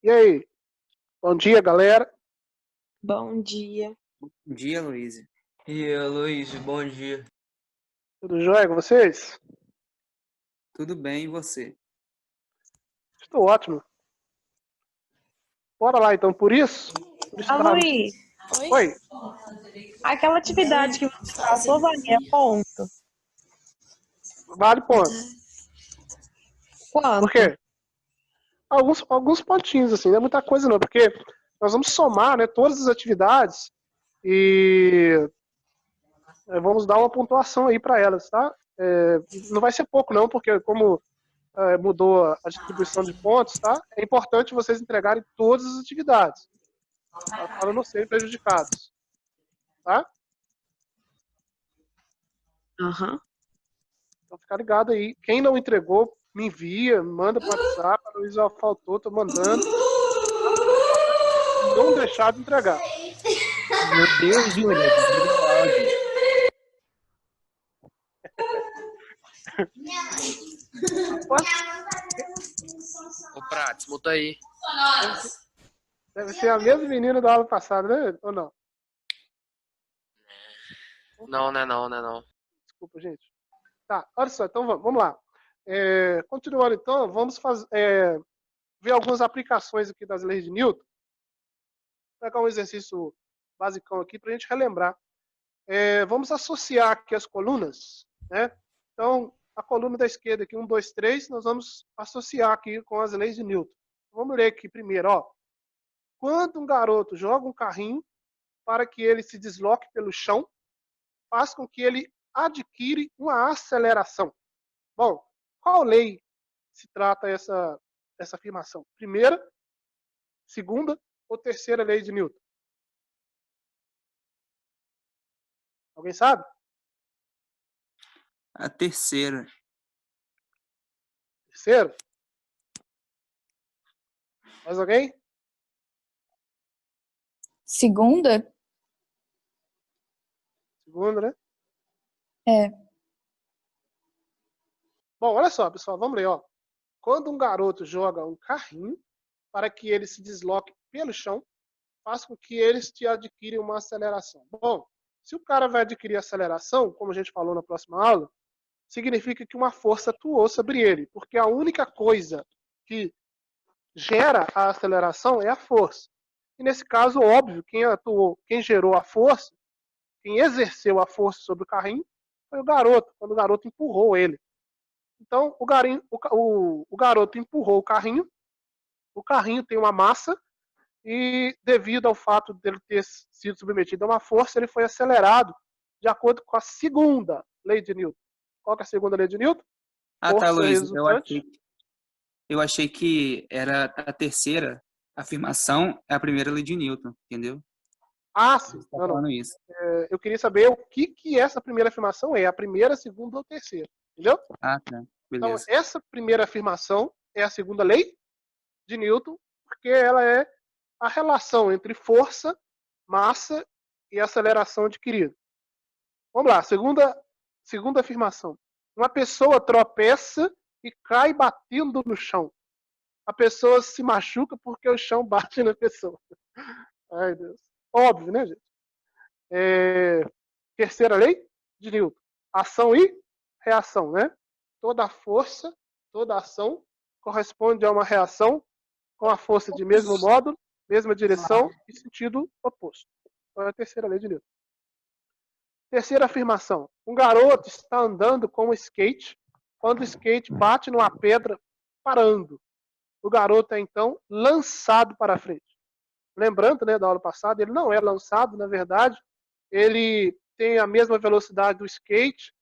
E aí? Bom dia, galera. Bom dia. Bom dia, Luiz. E aí, Luiz, bom dia. Tudo jóia com vocês? Tudo bem, e você? Estou ótimo. Bora lá, então, por isso Luiz, Oi. aquela atividade que você passou valia ponto? Vale ponto. Quanto? Por quê? Alguns pontinhos, assim, não é muita coisa não, porque nós vamos somar, né, todas as atividades e vamos dar uma pontuação aí para elas, tá? Não vai ser pouco não, porque como mudou a distribuição de pontos, tá? É importante vocês entregarem todas as atividades, tá? Para não serem prejudicados, tá? Aham. Então fica ligado aí. Quem não entregou, me envia, manda pro WhatsApp. A Luísa faltou, tô mandando. Não deixar de entregar. Meu Deus, Júlia, desliga o áudio. Ô, Prates, muta aí. Deve ser a mesma menina da aula passada, né? Ou não? Não, não. Desculpa, gente. Tá, olha só, então vamos lá. Continuando então, vamos ver algumas aplicações aqui das leis de Newton. Vou pegar um exercício basicão aqui para a gente relembrar. Vamos associar aqui as colunas, né? Então, a coluna da esquerda aqui, 1, 2, 3, nós vamos associar aqui com as leis de Newton. Vamos ler aqui primeiro, ó. Quando um garoto joga um carrinho para que ele se desloque pelo chão, faz com que ele adquire uma aceleração. Bom, qual lei se trata essa afirmação? Primeira, segunda ou terceira lei de Newton? Alguém sabe? A terceira. Terceira? Mais alguém? Segunda? Segunda, né? É. Bom, olha só, pessoal, vamos ler, ó. Quando um garoto joga um carrinho para que ele se desloque pelo chão, faz com que eles te adquirem uma aceleração. Bom, se o cara vai adquirir aceleração, como a gente falou na próxima aula, significa que uma força atuou sobre ele, porque a única coisa que gera a aceleração é a força. E nesse caso, óbvio, quem gerou a força, quem exerceu a força sobre o carrinho, foi o garoto, quando o garoto empurrou ele. Então, o garoto empurrou o carrinho tem uma massa, e devido ao fato dele ter sido submetido a uma força, ele foi acelerado de acordo com a segunda lei de Newton. Qual que é a segunda lei de Newton? Ah, tá, Força Luiz. resultante. Eu achei que era a terceira afirmação, é a primeira lei de Newton, entendeu? Ah, sim. Você tá Não. falando isso. Eu queria saber o que essa primeira afirmação é. A primeira, a segunda ou a terceira. Entendeu? Ah, tá. Então, Beleza. essa primeira afirmação é a segunda lei de Newton, porque ela é a relação entre força, massa e aceleração adquirida. Vamos lá, segunda afirmação. Uma pessoa tropeça e cai batendo no chão. A pessoa se machuca porque o chão bate na pessoa. Ai, Deus. Óbvio, né, gente? Terceira lei de Newton. Ação e reação, né? Toda força, toda ação corresponde a uma reação com a força de mesmo modo, mesma direção e sentido oposto. Então é a terceira lei de Newton. Terceira afirmação. Um garoto está andando com um skate quando o skate bate numa pedra parando. O garoto é então lançado para frente. Lembrando, né, da aula passada, ele não é lançado, na verdade, ele tem a mesma velocidade do skate.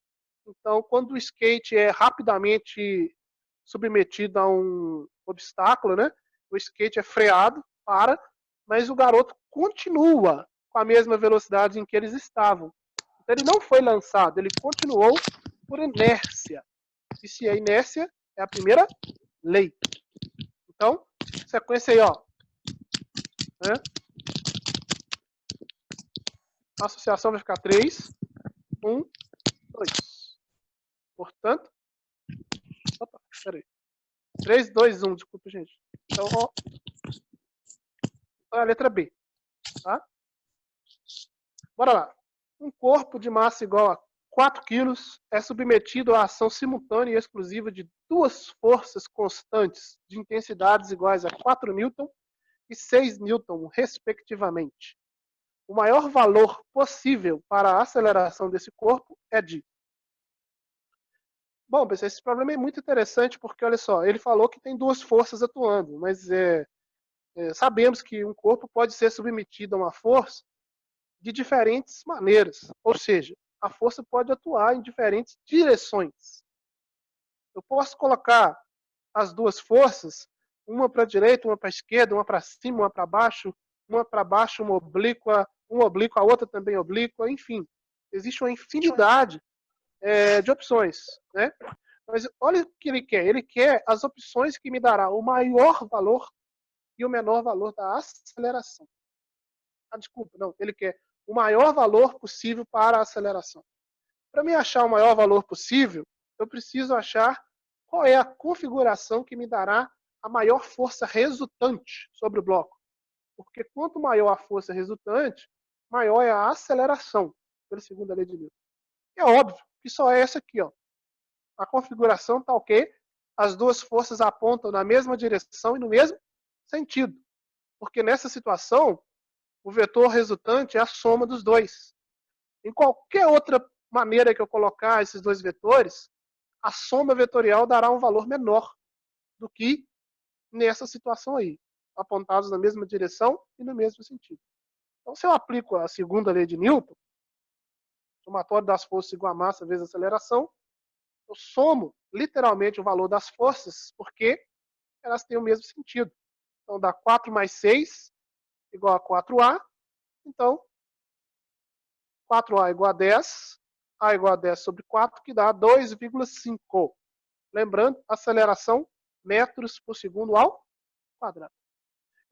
Então, quando o skate é rapidamente submetido a um obstáculo, né, o skate é freado, para, mas o garoto continua com a mesma velocidade em que eles estavam. Então, ele não foi lançado, ele continuou por inércia. E se a inércia é a primeira lei. Então, sequência aí, ó. Né? A associação vai ficar 3, 1, 2. Portanto, opa, peraí. 3, 2, 1, desculpa, gente. Então, ó, a letra B, tá? Bora lá. Um corpo de massa igual a 4 kg é submetido à ação simultânea e exclusiva de duas forças constantes de intensidades iguais a 4 newton e 6 newton, respectivamente. O maior valor possível para a aceleração desse corpo é de... Bom, pessoal, esse problema é muito interessante porque, olha só, ele falou que tem duas forças atuando, mas sabemos que um corpo pode ser submetido a uma força de diferentes maneiras, ou seja, a força pode atuar em diferentes direções. Eu posso colocar as duas forças, uma para a direita, uma para a esquerda, uma para cima, uma para baixo, uma oblíqua, a outra também oblíqua, enfim. Existe uma infinidade de opções, né? Mas olha o que ele quer. Ele quer as opções que me dará o maior valor e o menor valor da aceleração. Desculpa, não. Ele quer o maior valor possível para a aceleração. Para me achar o maior valor possível, eu preciso achar qual é a configuração que me dará a maior força resultante sobre o bloco. Porque quanto maior a força resultante, maior é a aceleração, pela segunda lei de Newton. É óbvio que só é essa aqui, ó. A configuração está ok, as duas forças apontam na mesma direção e no mesmo sentido. Porque nessa situação, o vetor resultante é a soma dos dois. Em qualquer outra maneira que eu colocar esses dois vetores, a soma vetorial dará um valor menor do que nessa situação aí, apontados na mesma direção e no mesmo sentido. Então, se eu aplico a segunda lei de Newton, somatório das forças igual a massa vezes a aceleração, eu somo literalmente o valor das forças, porque elas têm o mesmo sentido. Então, dá 4 mais 6 igual a 4A. Então, 4A igual a 10, A igual a 10 sobre 4, que dá 2,5. Lembrando, aceleração metros por segundo ao quadrado.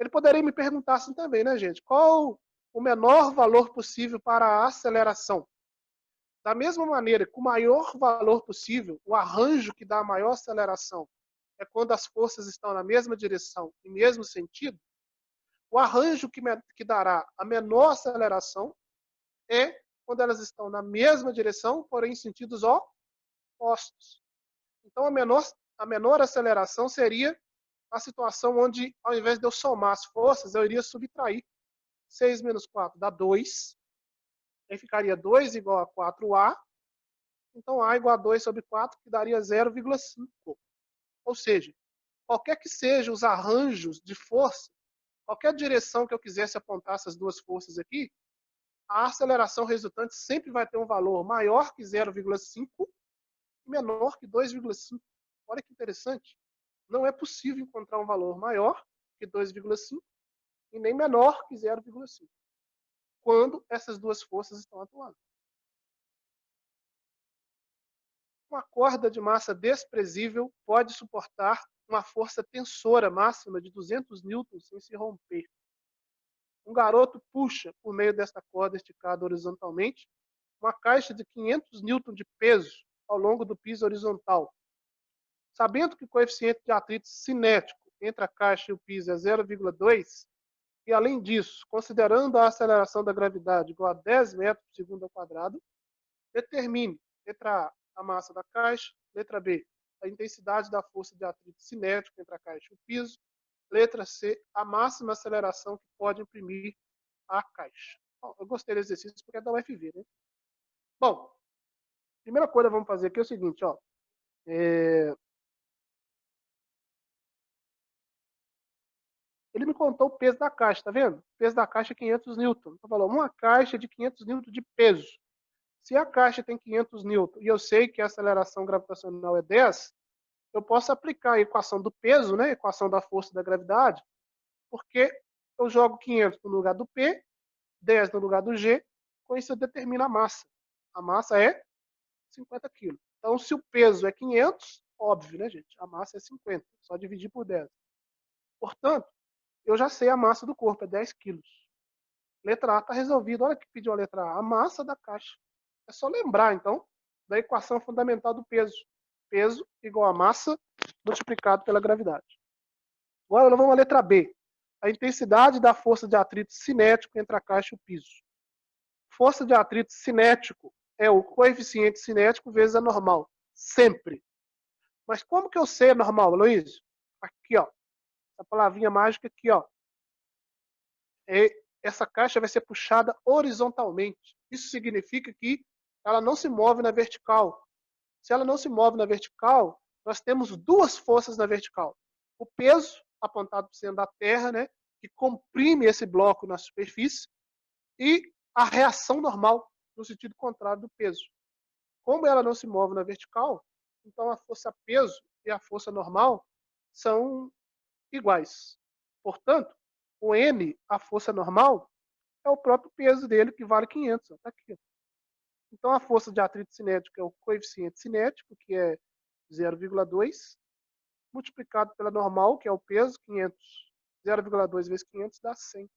Ele poderia me perguntar assim também, né, gente? Qual o menor valor possível para a aceleração? Da mesma maneira que o maior valor possível, o arranjo que dá a maior aceleração, é quando as forças estão na mesma direção e mesmo sentido, o arranjo que dará a menor aceleração é quando elas estão na mesma direção, porém em sentidos opostos. Então, a menor aceleração seria a situação onde, ao invés de eu somar as forças, eu iria subtrair. 6 menos 4 dá 2. Aí ficaria 2 igual a 4A. Então, A igual a 2 sobre 4, que daria 0,5. Ou seja, qualquer que sejam os arranjos de força, qualquer direção que eu quisesse apontar essas duas forças aqui, a aceleração resultante sempre vai ter um valor maior que 0,5 e menor que 2,5. Olha que interessante. Não é possível encontrar um valor maior que 2,5 e nem menor que 0,5 quando essas duas forças estão atuando. Uma corda de massa desprezível pode suportar uma força tensora máxima de 200 newtons sem se romper. Um garoto puxa, por meio desta corda esticada horizontalmente, uma caixa de 500 newtons de peso ao longo do piso horizontal. Sabendo que o coeficiente de atrito cinético entre a caixa e o piso é 0,2, e além disso, considerando a aceleração da gravidade igual a 10 metros por segundo ao quadrado, determine, letra A, a massa da caixa, letra B, a intensidade da força de atrito cinético entre a caixa e o piso, letra C, a máxima aceleração que pode imprimir a caixa. Bom, eu gostei do exercício porque é da UFV, né? Bom, primeira coisa que vamos fazer aqui é o seguinte, ó. Ele me contou o peso da caixa, tá vendo? O peso da caixa é 500 newton. Então, falou, uma caixa de 500 newton de peso. Se a caixa tem 500 newton e eu sei que a aceleração gravitacional é 10, eu posso aplicar a equação do peso, né? A equação da força da gravidade, porque eu jogo 500 no lugar do P, 10 no lugar do G, com isso eu determino a massa. A massa é 50 kg. Então, se o peso é 500, óbvio, né, gente? A massa é 50, só dividir por 10. Portanto, eu já sei a massa do corpo, é 10 quilos. Letra A está resolvido. Olha que pediu a letra A. A massa da caixa. É só lembrar, então, da equação fundamental do peso. Peso igual a massa multiplicado pela gravidade. Agora nós vamos à letra B. A intensidade da força de atrito cinético entre a caixa e o piso. Força de atrito cinético é o coeficiente cinético vezes a normal. Sempre. Mas como que eu sei a normal, Luiz? Aqui, ó. Essa palavrinha mágica aqui, ó. Essa caixa vai ser puxada horizontalmente. Isso significa que ela não se move na vertical. Se ela não se move na vertical, nós temos duas forças na vertical. O peso, apontado para o centro da Terra, né, que comprime esse bloco na superfície, e a reação normal, no sentido contrário do peso. Como ela não se move na vertical, então a força peso e a força normal são iguais. Portanto, o M, a força normal, é o próprio peso dele, que vale 500. Está aqui. Então, a força de atrito cinético é o coeficiente cinético, que é 0,2, multiplicado pela normal, que é o peso, 500. 0,2 vezes 500 dá 100.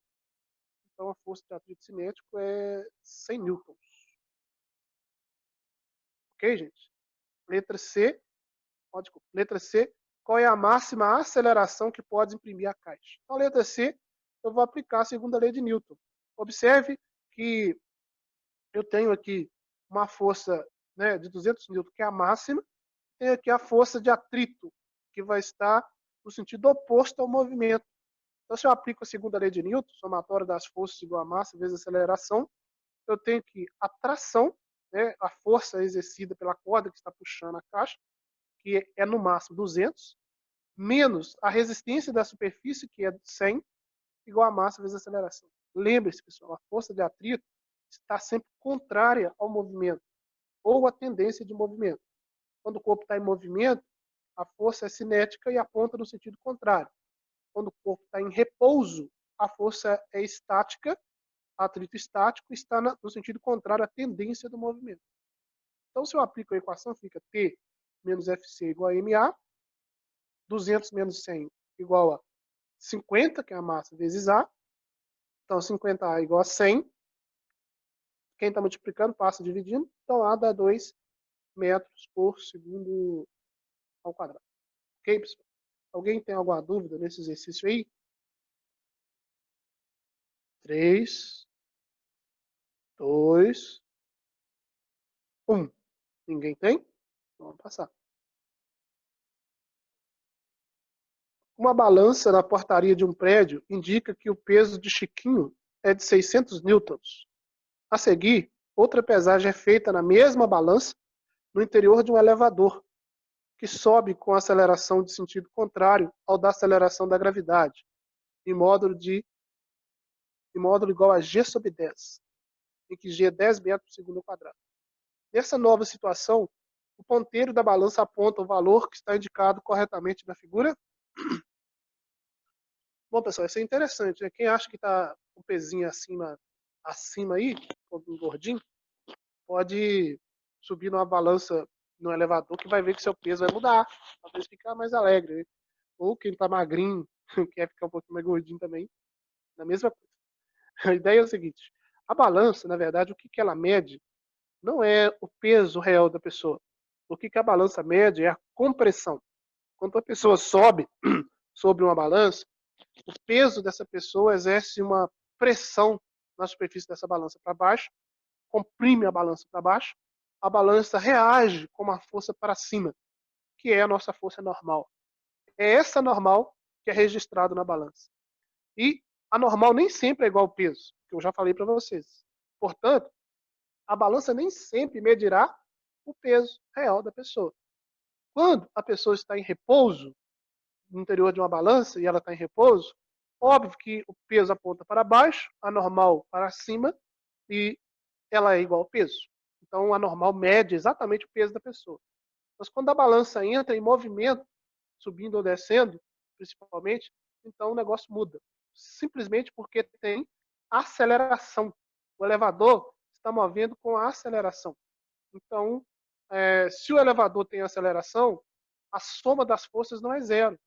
Então, a força de atrito cinético é 100 newtons. Ok, gente? Letra C. Desculpa. Letra C. Qual é a máxima aceleração que pode imprimir a caixa? Então, letra C, eu vou aplicar a segunda lei de Newton. Observe que eu tenho aqui uma força, né, de 200 newton, que é a máxima. Tenho aqui a força de atrito, que vai estar no sentido oposto ao movimento. Então, se eu aplico a segunda lei de Newton, somatório das forças igual a massa vezes a aceleração, eu tenho que a tração, né, a força exercida pela corda que está puxando a caixa, que é no máximo 200, menos a resistência da superfície, que é 100, igual a massa vezes a aceleração. Lembre-se, pessoal, a força de atrito está sempre contrária ao movimento, ou à tendência de movimento. Quando o corpo está em movimento, a força é cinética e aponta no sentido contrário. Quando o corpo está em repouso, a força é estática, atrito estático, está no sentido contrário à tendência do movimento. Então, se eu aplico a equação, fica T menos Fc igual a MA, 200 menos 100 igual a 50, que é a massa, vezes A. Então, 50A igual a 100. Quem está multiplicando passa dividindo. Então, A dá 2 metros por segundo ao quadrado. Ok, pessoal? Alguém tem alguma dúvida nesse exercício aí? 3, 2, 1. Ninguém tem? Vamos passar. Uma balança na portaria de um prédio indica que o peso de Chiquinho é de 600 newtons. A seguir, outra pesagem é feita na mesma balança no interior de um elevador, que sobe com aceleração de sentido contrário ao da aceleração da gravidade, em módulo igual a G sobre 10, em que G é 10 metros por segundo ao quadrado. Nessa nova situação, o ponteiro da balança aponta o valor que está indicado corretamente na figura. Bom, pessoal, isso é interessante, né? Quem acha que está com o pezinho acima aí, um gordinho, pode subir numa balança no elevador que vai ver que seu peso vai mudar. Talvez ficar mais alegre, né? Ou quem está magrinho, quer ficar um pouquinho mais gordinho também, na mesma coisa. A ideia é o seguinte, a balança, na verdade, o que ela mede não é o peso real da pessoa. O que a balança mede é a compressão. Quando a pessoa sobe sobre uma balança, o peso dessa pessoa exerce uma pressão na superfície dessa balança para baixo, comprime a balança para baixo, a balança reage com uma força para cima, que é a nossa força normal. É essa normal que é registrada na balança. E a normal nem sempre é igual ao peso, que eu já falei para vocês. Portanto, a balança nem sempre medirá o peso real da pessoa. Quando a pessoa está em repouso, no interior de uma balança, e ela está em repouso, óbvio que o peso aponta para baixo, a normal para cima, e ela é igual ao peso. Então, a normal mede exatamente o peso da pessoa. Mas quando a balança entra em movimento, subindo ou descendo, principalmente, então o negócio muda. Simplesmente porque tem aceleração. O elevador está movendo com a aceleração. Então, se o elevador tem aceleração, a soma das forças não é zero.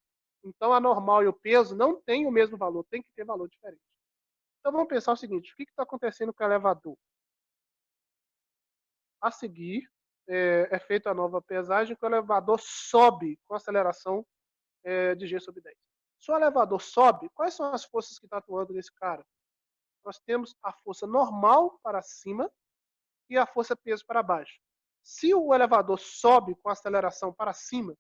Então, a normal e o peso não têm o mesmo valor, tem que ter valor diferente. Então vamos pensar o seguinte, o que está acontecendo com o elevador? A seguir, é feita a nova pesagem que o elevador sobe com aceleração de G sobre 10. Se o elevador sobe, quais são as forças que estão atuando nesse cara? Nós temos a força normal para cima e a força peso para baixo. Se o elevador sobe com aceleração para cima,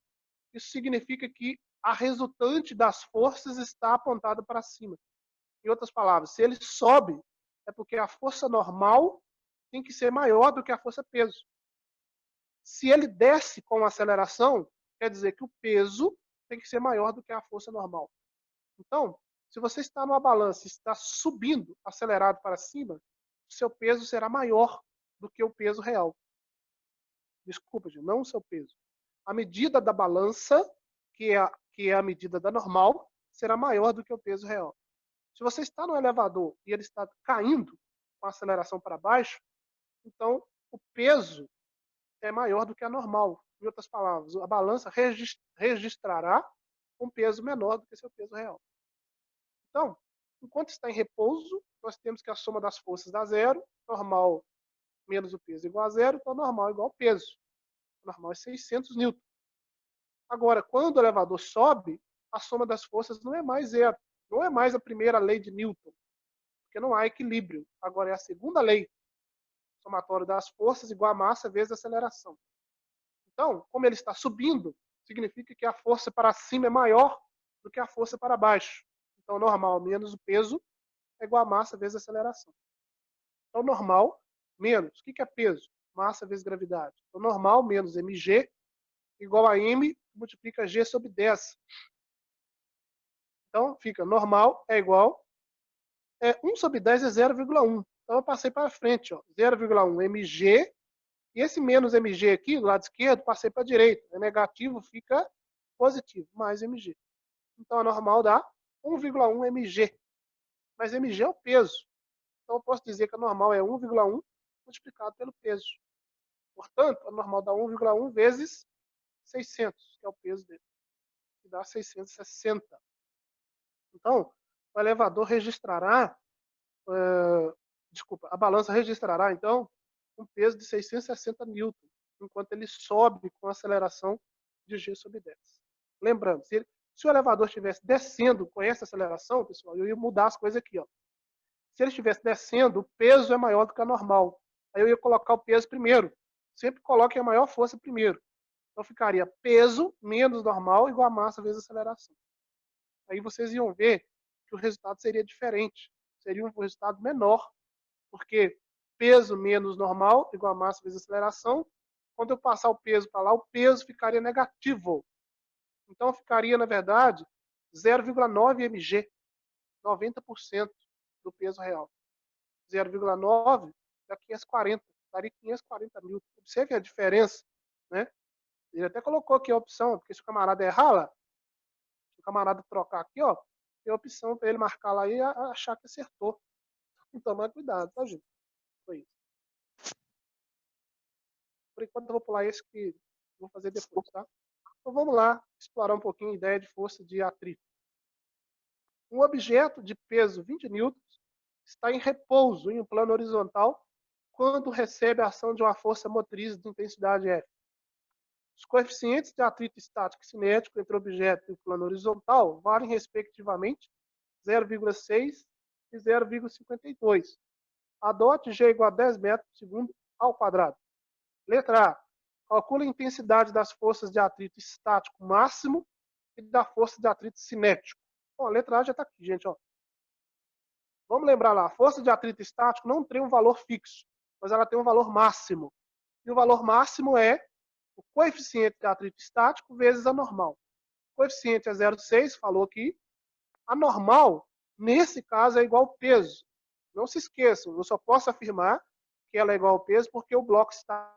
isso significa que a resultante das forças está apontada para cima. Em outras palavras, se ele sobe, é porque a força normal tem que ser maior do que a força peso. Se ele desce com aceleração, quer dizer que o peso tem que ser maior do que a força normal. Então, se você está numa balança e está subindo acelerado para cima, o seu peso será maior do que o peso real. Desculpa, gente, não o seu peso. A medida da balança, que é a medida da normal, será maior do que o peso real. Se você está no elevador e ele está caindo com a aceleração para baixo, então o peso é maior do que a normal. Em outras palavras, a balança registrará um peso menor do que seu peso real. Então, enquanto está em repouso, nós temos que a soma das forças dá zero, normal menos o peso igual a zero, então normal igual ao peso. O normal é 600 newton. Agora, quando o elevador sobe, a soma das forças não é mais zero. Não é mais a primeira lei de Newton, porque não há equilíbrio. Agora é a segunda lei, somatório das forças igual a massa vezes a aceleração. Então, como ele está subindo, significa que a força para cima é maior do que a força para baixo. Então, normal menos o peso é igual a massa vezes a aceleração. Então, normal menos, o que é peso? Massa vezes gravidade. Então, normal menos mg igual a m multiplica g sobre 10. Então, fica normal é igual 1 sobre 10 é 0,1. Então, eu passei para frente, 0,1 mg. E esse menos mg aqui, do lado esquerdo, passei para a direita. É negativo, fica positivo, mais mg. Então, a normal dá 1,1 mg. Mas mg é o peso. Então, eu posso dizer que a normal é 1,1 multiplicado pelo peso. Portanto, a normal dá 1,1 vezes 600, que é o peso dele, que dá 660. Então, o elevador registrará, a balança registrará, então, um peso de 660 newton, enquanto ele sobe com aceleração de G sobre 10. Lembrando, se o elevador estivesse descendo com essa aceleração, pessoal, eu ia mudar as coisas aqui. Se ele estivesse descendo, o peso é maior do que a normal. Aí eu ia colocar o peso primeiro. Sempre coloque a maior força primeiro. Então ficaria peso menos normal igual a massa vezes aceleração. Aí vocês iam ver que o resultado seria diferente. Seria um resultado menor, porque peso menos normal igual a massa vezes aceleração. Quando eu passar o peso para lá, o peso ficaria negativo. Então ficaria, na verdade, 0,9 mg, 90% do peso real. 0,9 dá 540, daria 540 newton. Observe a diferença, né? Ele até colocou aqui a opção, porque se o camarada errar lá, se o camarada trocar aqui, tem a opção para ele marcar lá e achar que acertou. Então, tomar cuidado, tá, gente? Foi isso. Por enquanto, eu vou pular esse que vou fazer depois, tá? Então, vamos lá explorar um pouquinho a ideia de força de atrito. Um objeto de peso 20 newtons está em repouso em um plano horizontal quando recebe a ação de uma força motriz de intensidade F. Os coeficientes de atrito estático e cinético entre o objeto e o plano horizontal valem, respectivamente, 0,6 e 0,52. Adote G igual a 10 metros por segundo ao quadrado. Letra A. Calcule a intensidade das forças de atrito estático máximo e da força de atrito cinético. Bom, a letra A já está aqui, gente. Vamos lembrar lá, a força de atrito estático não tem um valor fixo, mas ela tem um valor máximo. E o valor máximo é o coeficiente de atrito estático vezes a normal. O coeficiente é 0,6, falou aqui. A normal, nesse caso, é igual ao peso. Não se esqueçam, eu só posso afirmar que ela é igual ao peso porque o bloco está...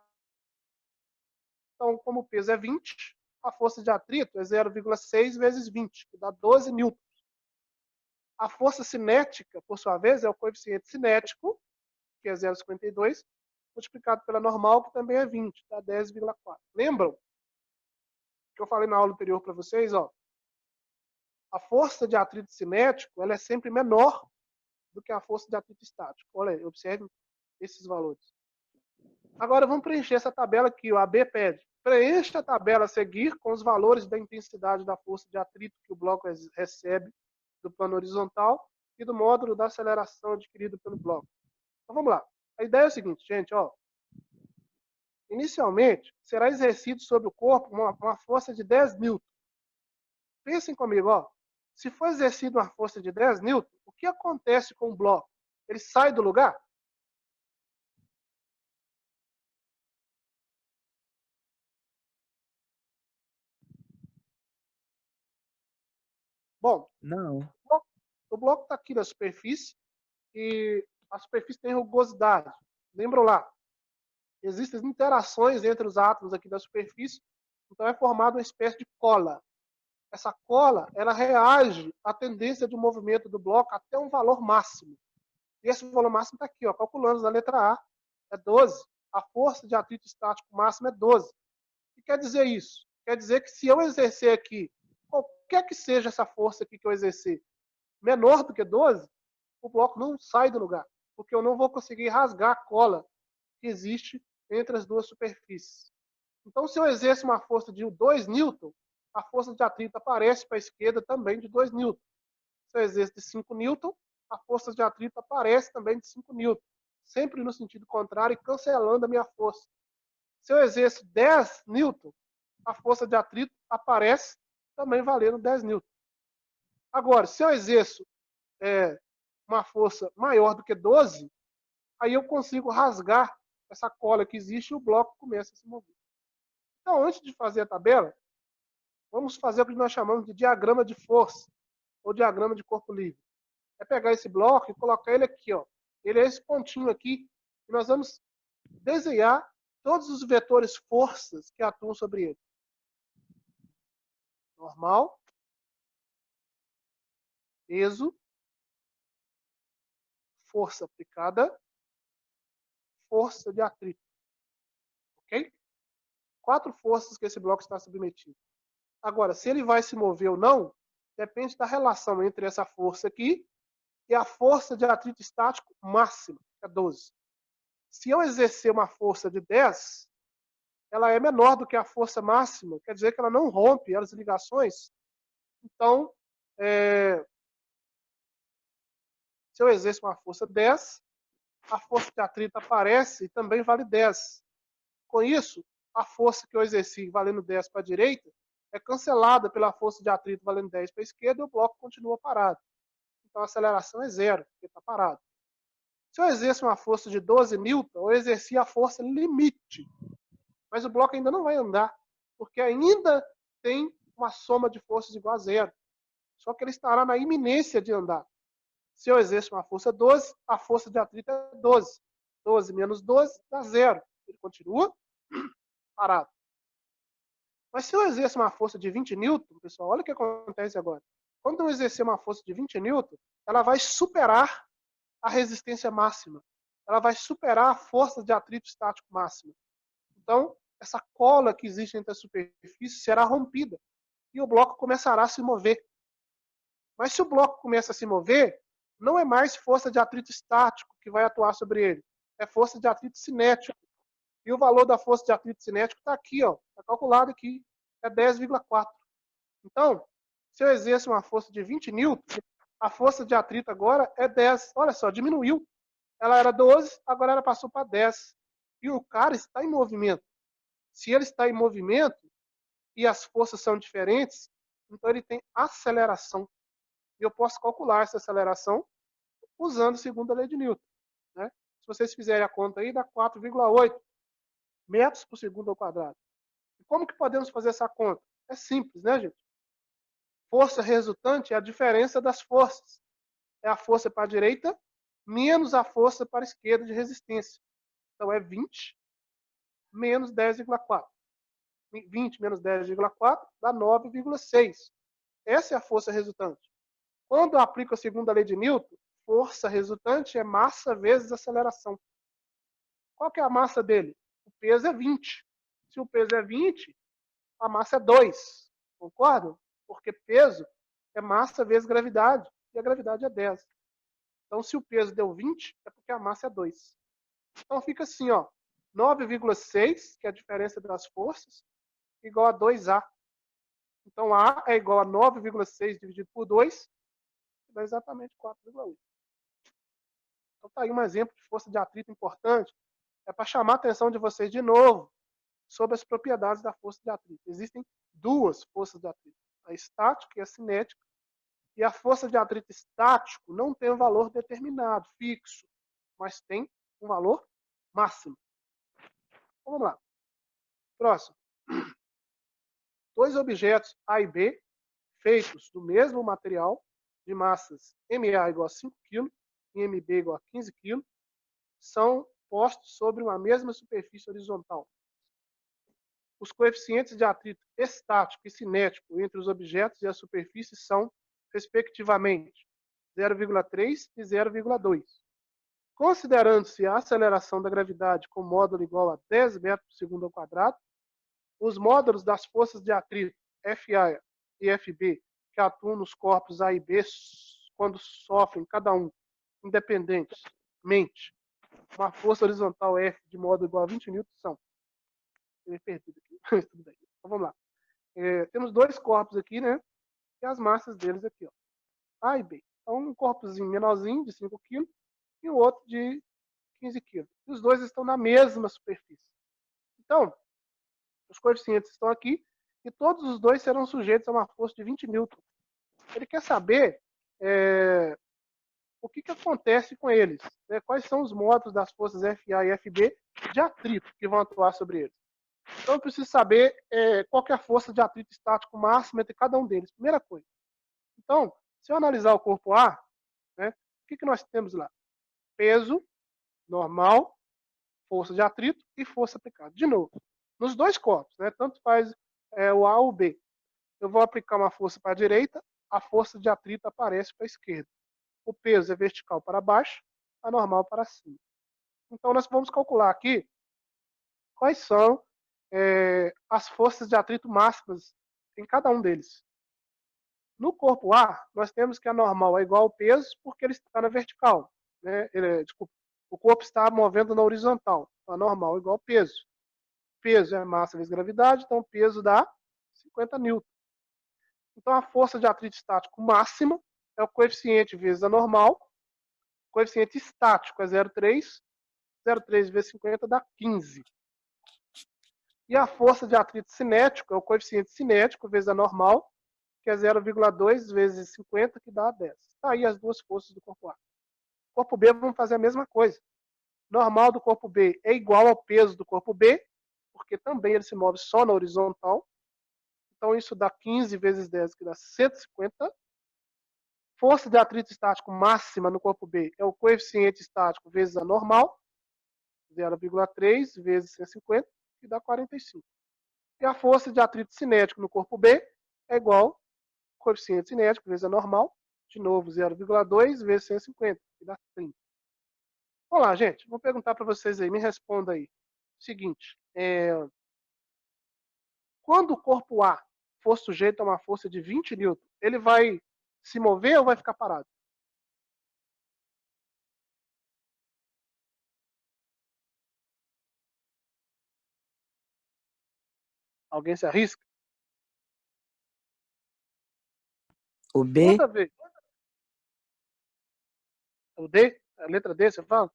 Então, como o peso é 20, a força de atrito é 0,6 vezes 20, que dá 12 newtons. A força cinética, por sua vez, é o coeficiente cinético, que é 0,52, multiplicado pela normal, que também é 20, dá 10,4. Lembram que eu falei na aula anterior para vocês? A força de atrito cinético ela é sempre menor do que a força de atrito estático. Olha aí, observe esses valores. Agora vamos preencher essa tabela aqui, o AB pede. Preencha a tabela a seguir com os valores da intensidade da força de atrito que o bloco recebe do plano horizontal e do módulo da aceleração adquirido pelo bloco. Então vamos lá. A ideia é o seguinte, gente, ó. Inicialmente, será exercido sobre o corpo uma força de 10 newton. Pensem comigo, ó. Se for exercida uma força de 10 newton, o que acontece com o bloco? Ele sai do lugar? Bom, Não. o bloco está aqui na superfície e a superfície tem rugosidade. Lembram lá? Existem interações entre os átomos aqui da superfície, então é formada uma espécie de cola. Essa cola, ela reage à tendência de movimento do bloco até um valor máximo. E esse valor máximo está aqui, ó, calculando na letra A, é 12. A força de atrito estático máximo é 12. O que quer dizer isso? Quer dizer que se eu exercer aqui, qualquer que seja essa força aqui que eu exercer, menor do que 12, o bloco não sai do lugar, porque eu não vou conseguir rasgar a cola que existe entre as duas superfícies. Então, se eu exerço uma força de 2 newton, a força de atrito aparece para a esquerda também de 2 newton. Se eu exerço de 5 newton, a força de atrito aparece também de 5 newton, sempre no sentido contrário e cancelando a minha força. Se eu exerço 10 newton, a força de atrito aparece também valendo 10 newton. Agora, se eu exerço uma força maior do que 12, aí eu consigo rasgar essa cola que existe e o bloco começa a se mover. Então, antes de fazer a tabela, vamos fazer o que nós chamamos de diagrama de força, ou diagrama de corpo livre. É pegar esse bloco e colocar ele aqui, ó. Ele é esse pontinho aqui, e nós vamos desenhar todos os vetores forças que atuam sobre ele. Normal, peso, força aplicada, força de atrito. Ok? 4 forças que esse bloco está submetido. Agora, se ele vai se mover ou não, depende da relação entre essa força aqui e a força de atrito estático máxima, que é 12. Se eu exercer uma força de 10, ela é menor do que a força máxima, quer dizer que ela não rompe as ligações. Então, se eu exerço uma força 10, a força de atrito aparece e também vale 10. Com isso, a força que eu exerci valendo 10 para a direita é cancelada pela força de atrito valendo 10 para a esquerda e o bloco continua parado. Então a aceleração é zero, porque está parado. Se eu exerço uma força de 12 newton, eu exerci a força limite. Mas o bloco ainda não vai andar, porque ainda tem uma soma de forças igual a zero. Só que ele estará na iminência de andar. Se eu exerço uma força 12, a força de atrito é 12. 12 menos 12 dá zero. Ele continua parado. Mas se eu exerço uma força de 20 newton, pessoal, olha o que acontece agora. Quando eu exercer uma força de 20 newton, ela vai superar a resistência máxima. Ela vai superar a força de atrito estático máxima. Então, essa cola que existe entre as superfícies será rompida e o bloco começará a se mover. Mas se o bloco começa a se mover, não é mais força de atrito estático que vai atuar sobre ele. É força de atrito cinético. E o valor da força de atrito cinético está aqui, ó, está calculado aqui, é 10,4. Então, se eu exerço uma força de 20 newton, a força de atrito agora é 10. Olha só, diminuiu. Ela era 12, agora ela passou para 10. E o cara está em movimento. Se ele está em movimento e as forças são diferentes, então ele tem aceleração. E eu posso calcular essa aceleração usando a segunda lei de Newton. Né? Se vocês fizerem a conta aí, dá 4,8 metros por segundo ao quadrado. E como que podemos fazer essa conta? É simples, né, gente? Força resultante é a diferença das forças. É a força para a direita menos a força para a esquerda de resistência. Então é 20 menos 10,4. 20 menos 10,4 dá 9,6. Essa é a força resultante. Quando eu aplico a segunda lei de Newton, força resultante é massa vezes aceleração. Qual que é a massa dele? O peso é 20. Se o peso é 20, a massa é 2. Concordam? Porque peso é massa vezes gravidade. E a gravidade é 10. Então, se o peso deu 20, é porque a massa é 2. Então, fica assim, ó, 9,6, que é a diferença das forças, igual a 2A. Então, A é igual a 9,6 dividido por 2, que dá exatamente 4,8. Então, tá aí um exemplo de força de atrito importante. É para chamar a atenção de vocês de novo sobre as propriedades da força de atrito. Existem duas forças de atrito, a estática e a cinética. E a força de atrito estático não tem um valor determinado, fixo, mas tem um valor máximo. Então, vamos lá. Próximo. Dois objetos A e B, feitos do mesmo material, de massas MA igual a 5 kg e MB igual a 15 kg, são postos sobre uma mesma superfície horizontal. Os coeficientes de atrito estático e cinético entre os objetos e a superfície são, respectivamente, 0,3 e 0,2. Considerando-se a aceleração da gravidade com módulo igual a 10 metros por segundo ao quadrado, os módulos das forças de atrito FA e FB que atuam nos corpos A e B quando sofrem cada um independentemente uma força horizontal F de módulo igual a 20 N são. Eu me perdi aqui. Tudo bem. Então vamos lá. Temos dois corpos aqui, né? E as massas deles aqui, ó. A e B. Então um corpozinho menorzinho de 5 kg e o outro de 15 kg. E os dois estão na mesma superfície. Então, os coeficientes estão aqui e todos os dois serão sujeitos a uma força de 20 N. Ele quer saber o que acontece com eles, né? Quais são os módulos das forças FA e FB de atrito que vão atuar sobre eles. Então, eu preciso saber qual que é a força de atrito estático máxima entre cada um deles. Primeira coisa. Então, se eu analisar o corpo A, né, o que nós temos lá? Peso normal, força de atrito e força aplicada. De novo, nos dois corpos, né, tanto faz o A ou o B. Eu vou aplicar uma força para a direita, a força de atrito aparece para a esquerda. O peso é vertical para baixo, a normal para cima. Então, nós vamos calcular aqui quais são as forças de atrito máximas em cada um deles. No corpo A, nós temos que a normal é igual ao peso porque ele está na vertical. Né? O corpo está movendo na horizontal. Então, a normal é igual ao peso. Peso é massa vezes gravidade, então o peso dá 50 N. Então, a força de atrito estático máxima é o coeficiente vezes a normal. O coeficiente estático é 0,3. 0,3 vezes 50 dá 15. E a força de atrito cinético é o coeficiente cinético vezes a normal, que é 0,2 vezes 50, que dá 10. Está aí as duas forças do corpo A. Corpo B, vamos fazer a mesma coisa. Normal do corpo B é igual ao peso do corpo B, porque também ele se move só na horizontal. Então, isso dá 15 vezes 10, que dá 150. Força de atrito estático máxima no corpo B é o coeficiente estático vezes a normal, 0,3 vezes 150, que dá 45. E a força de atrito cinético no corpo B é igual ao coeficiente cinético vezes a normal, de novo, 0,2 vezes 150, que dá 30. Vamos lá, gente. Vou perguntar para vocês aí, me responda aí. Seguinte, quando o corpo A for sujeito a uma força de 20 N, ele vai se mover ou vai ficar parado? Alguém se arrisca? O B? Manda ver. O D? A letra D, você fala?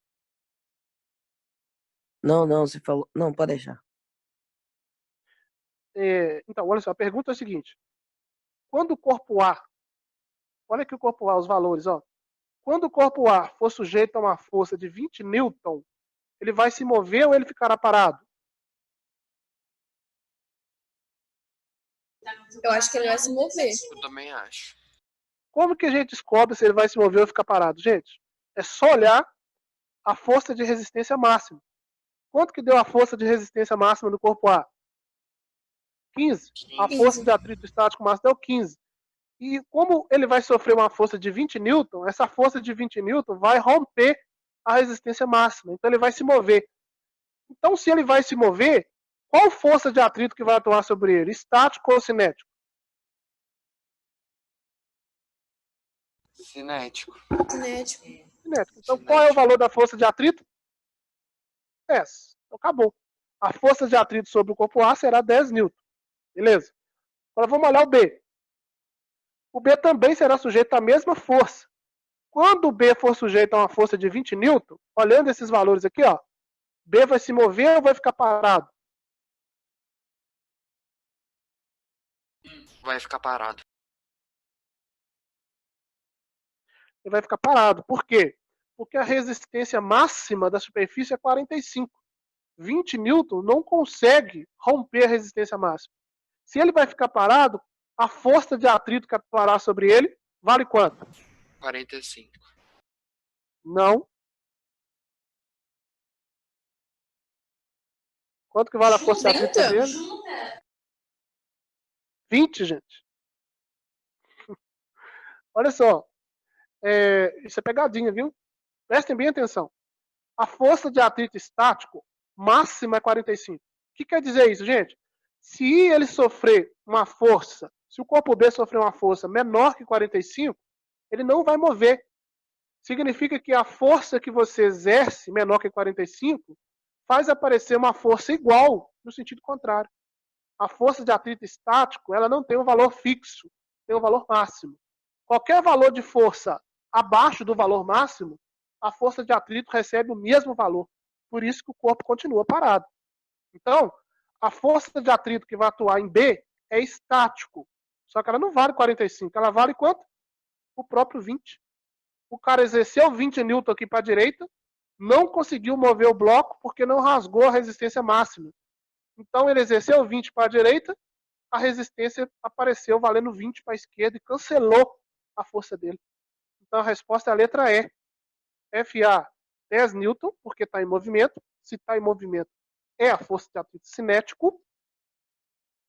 Não, você falou. Não, pode deixar. Então, olha só, a pergunta é a seguinte. Quando o corpo A, olha aqui o corpo A, os valores, ó. Quando o corpo A for sujeito a uma força de 20 N, ele vai se mover ou ele ficará parado? Eu acho que ele vai se mover. Eu também acho. Como que a gente descobre se ele vai se mover ou ficar parado, gente? É só olhar a força de resistência máxima. Quanto que deu a força de resistência máxima do corpo A? 15. A força de atrito estático máximo deu 15. E como ele vai sofrer uma força de 20 N, essa força de 20 N vai romper a resistência máxima. Então ele vai se mover. Então, se ele vai se mover, qual força de atrito que vai atuar sobre ele? Estático ou cinético? Cinético. Cinético. cinética. Então, qual é o valor da força de atrito? 10. Então, acabou. A força de atrito sobre o corpo A será 10 newton. Beleza? Agora vamos olhar o B. O B também será sujeito à mesma força. Quando o B for sujeito a uma força de 20 newton, olhando esses valores aqui, ó, B vai se mover ou vai ficar parado? Vai ficar parado. Ele vai ficar parado. Por quê? Porque a resistência máxima da superfície é 45. 20 newton não consegue romper a resistência máxima. Se ele vai ficar parado, a força de atrito que atuará sobre ele vale quanto? 45. Não. Quanto que vale a força de atrito 30? sobre ele? 20, gente. Olha só. Isso é pegadinha, viu? Prestem bem atenção. A força de atrito estático máxima é 45. O que quer dizer isso, gente? Se ele sofrer uma força, se o corpo B sofrer uma força menor que 45, ele não vai mover. Significa que a força que você exerce, menor que 45, faz aparecer uma força igual no sentido contrário. A força de atrito estático, ela não tem um valor fixo, tem um valor máximo. Qualquer valor de força abaixo do valor máximo, a força de atrito recebe o mesmo valor. Por isso que o corpo continua parado. Então, a força de atrito que vai atuar em B é estático. Só que ela não vale 45. Ela vale quanto? O próprio 20. O cara exerceu 20 newton aqui para a direita, não conseguiu mover o bloco porque não rasgou a resistência máxima. Então, ele exerceu 20 para a direita, a resistência apareceu valendo 20 para a esquerda e cancelou a força dele. Então, a resposta é a letra E. FA, 10 newton, porque está em movimento. Se está em movimento, é a força de atrito cinético.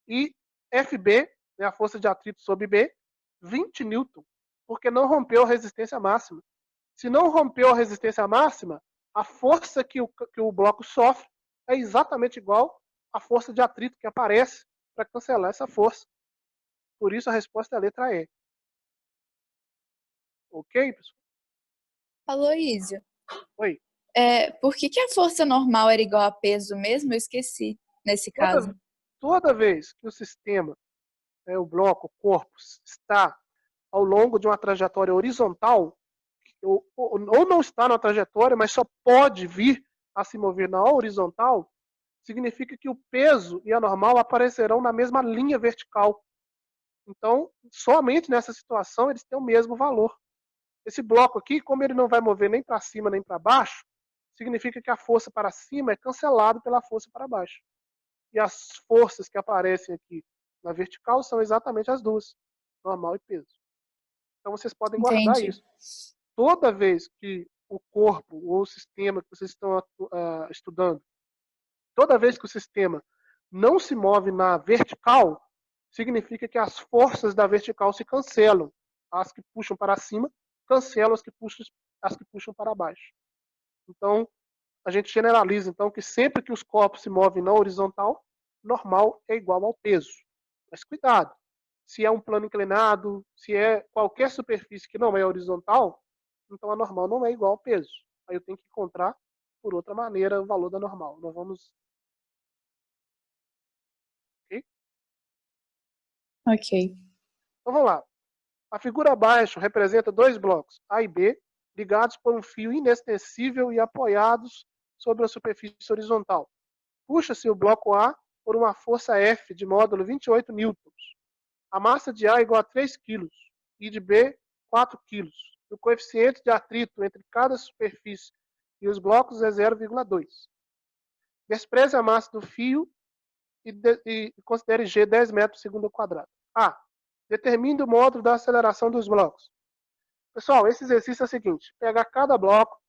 E FB, né, a força de atrito sobre B, 20 newton, porque não rompeu a resistência máxima. Se não rompeu a resistência máxima, a força que o bloco sofre é exatamente igual à força de atrito que aparece para cancelar essa força. Por isso a resposta é a letra E. Ok, pessoal? Aloísio, Oi. por que a força normal era igual a peso mesmo? Eu esqueci nesse caso. Toda vez que o sistema, o bloco, o corpo, está ao longo de uma trajetória horizontal, ou não está na trajetória, mas só pode vir a se mover na horizontal, significa que o peso e a normal aparecerão na mesma linha vertical. Então, somente nessa situação eles têm o mesmo valor. Esse bloco aqui, como ele não vai mover nem para cima nem para baixo, significa que a força para cima é cancelada pela força para baixo. E as forças que aparecem aqui na vertical são exatamente as duas, normal e peso. Então vocês podem guardar Entendi. isso. Toda vez que o corpo ou o sistema que vocês estão estudando, toda vez que o sistema não se move na vertical, significa que as forças da vertical se cancelam. As que puxam para cima cancelam as que puxam para baixo. Então, a gente generaliza então que sempre que os corpos se movem na horizontal, normal é igual ao peso. Mas cuidado, se é um plano inclinado, se é qualquer superfície que não é horizontal, então a normal não é igual ao peso. Aí eu tenho que encontrar por outra maneira o valor da normal. Nós vamos... Ok. Então vamos lá. A figura abaixo representa dois blocos, A e B, ligados por um fio inextensível e apoiados sobre a superfície horizontal. Puxa-se o bloco A por uma força F de módulo 28 newtons. A massa de A é igual a 3 kg e de B 4 kg. O coeficiente de atrito entre cada superfície e os blocos é 0,2. Despreze a massa do fio e considere G 10 metros segundo ao quadrado. A. Determine o módulo da aceleração dos blocos. Pessoal, esse exercício é o seguinte: pegar cada bloco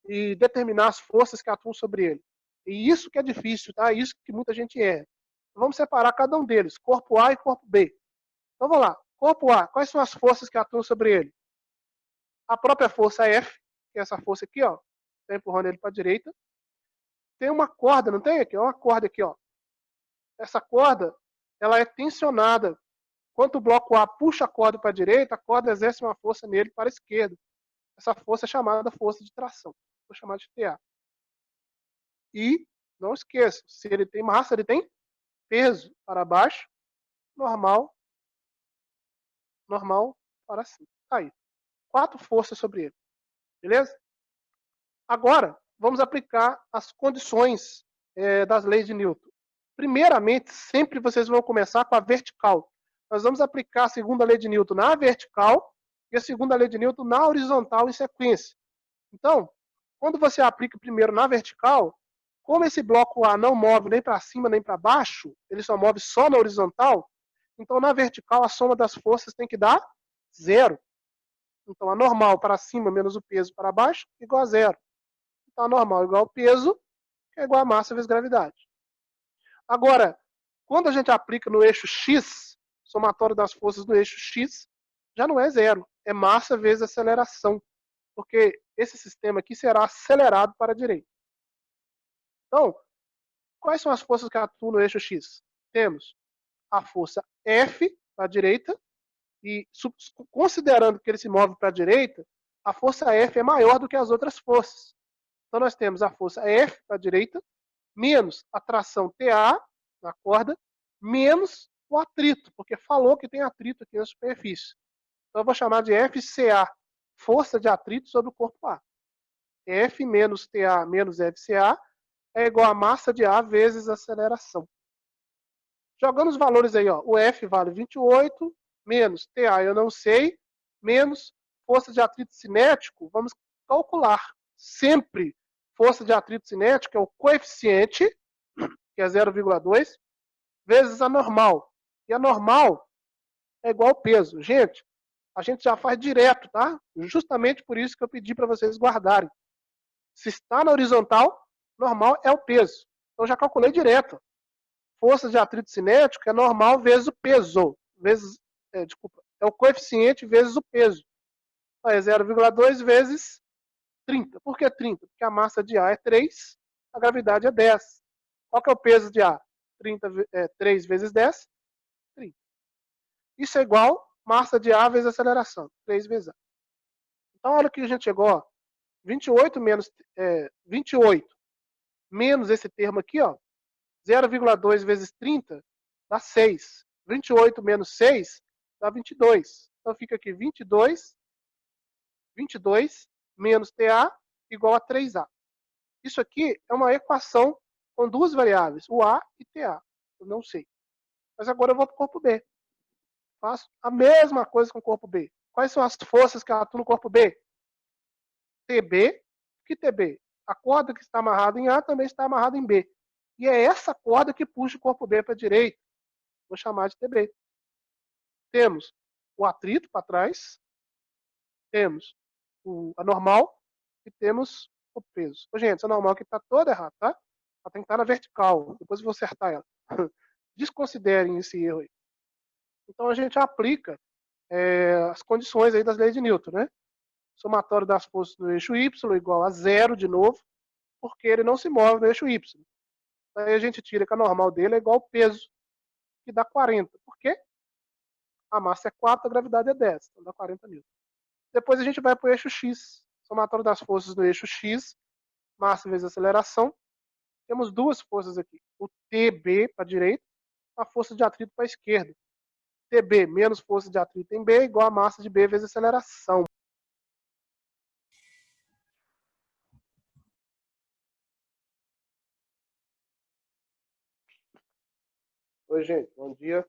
e determinar as forças que atuam sobre ele. E isso que é difícil, tá? Isso que muita gente erra. Vamos separar cada um deles, corpo A e corpo B. Então vamos lá. Corpo A, quais são as forças que atuam sobre ele? A própria força F, que é essa força aqui, ó, está empurrando ele para a direita. Tem uma corda, não tem aqui? Ó, uma corda aqui, ó. Essa corda, ela é tensionada. Quando o bloco A puxa a corda para a direita, a corda exerce uma força nele para a esquerda. Essa força é chamada força de tração. Vou chamar de TA. E não esqueça, se ele tem massa, ele tem peso para baixo, normal para cima. Tá aí. 4 forças sobre ele. Beleza? Agora, vamos aplicar as condições das leis de Newton. Primeiramente, sempre vocês vão começar com a vertical. Nós vamos aplicar a segunda lei de Newton na vertical e a segunda lei de Newton na horizontal em sequência. Então, quando você aplica primeiro na vertical, como esse bloco A não move nem para cima nem para baixo, ele só move só na horizontal, então na vertical a soma das forças tem que dar 0. Então a normal para cima menos o peso para baixo igual a 0. Então a normal igual ao peso, que é igual a massa vezes gravidade. Agora, quando a gente aplica no eixo X, somatório das forças do eixo X, já não é 0, é massa vezes aceleração, porque esse sistema aqui será acelerado para a direita. Então, quais são as forças que atuam no eixo X? Temos a força F para a direita, e considerando que ele se move para a direita, a força F é maior do que as outras forças. Então nós temos a força F para a direita, menos a tração TA na corda, menos o atrito, porque falou que tem atrito aqui na superfície. Então eu vou chamar de FCA, força de atrito sobre o corpo A. F menos TA menos FCA é igual a massa de A vezes a aceleração. Jogando os valores aí, ó, o F vale 28, menos TA eu não sei, menos força de atrito cinético, vamos calcular. Sempre força de atrito cinético é o coeficiente, que é 0,2, vezes a normal. E a normal é igual ao peso. Gente, a gente já faz direto, tá? Justamente por isso que eu pedi para vocês guardarem. Se está na horizontal, normal é o peso. Então já calculei direto. Força de atrito cinético é normal vezes o peso. É o coeficiente vezes o peso. É 0,2 vezes 30. Por que 30? Porque a massa de A é 3, a gravidade é 10. Qual que é o peso de A? 3 vezes 10, 30. Isso é igual massa de A vezes aceleração, 3 vezes A. Então, olha que a gente chegou, ó, 28 menos esse termo aqui, ó, 0,2 vezes 30 dá 6. 28 menos 6 dá 22. Então fica aqui 22 menos TA igual a 3A. Isso aqui é uma equação com duas variáveis, o A e TA. Eu não sei. Mas agora eu vou para o corpo B. Faço a mesma coisa com o corpo B. Quais são as forças que atuam no corpo B? TB. Que TB? A corda que está amarrada em A também está amarrada em B. E é essa corda que puxa o corpo B para a direita. Vou chamar de TB. Temos o atrito para trás, temos a normal e temos o peso. Ô, gente, essa normal aqui está toda errada, tá? Ela tem que estar na vertical. Depois eu vou acertar ela. Desconsiderem esse erro aí. Então a gente aplica as condições aí das leis de Newton, né? Somatório das forças no eixo Y igual a 0 de novo, porque ele não se move no eixo Y. Aí a gente tira que a normal dele é igual ao peso, que dá 40. Por quê? A massa é 4, a gravidade é 10. Então dá 40 newtons. Depois a gente vai para o eixo X. Somatório das forças no eixo X, massa vezes aceleração. Temos duas forças aqui. O TB para a direita, a força de atrito para a esquerda. TB menos força de atrito em B igual a massa de B vezes aceleração. Oi, gente. Bom dia.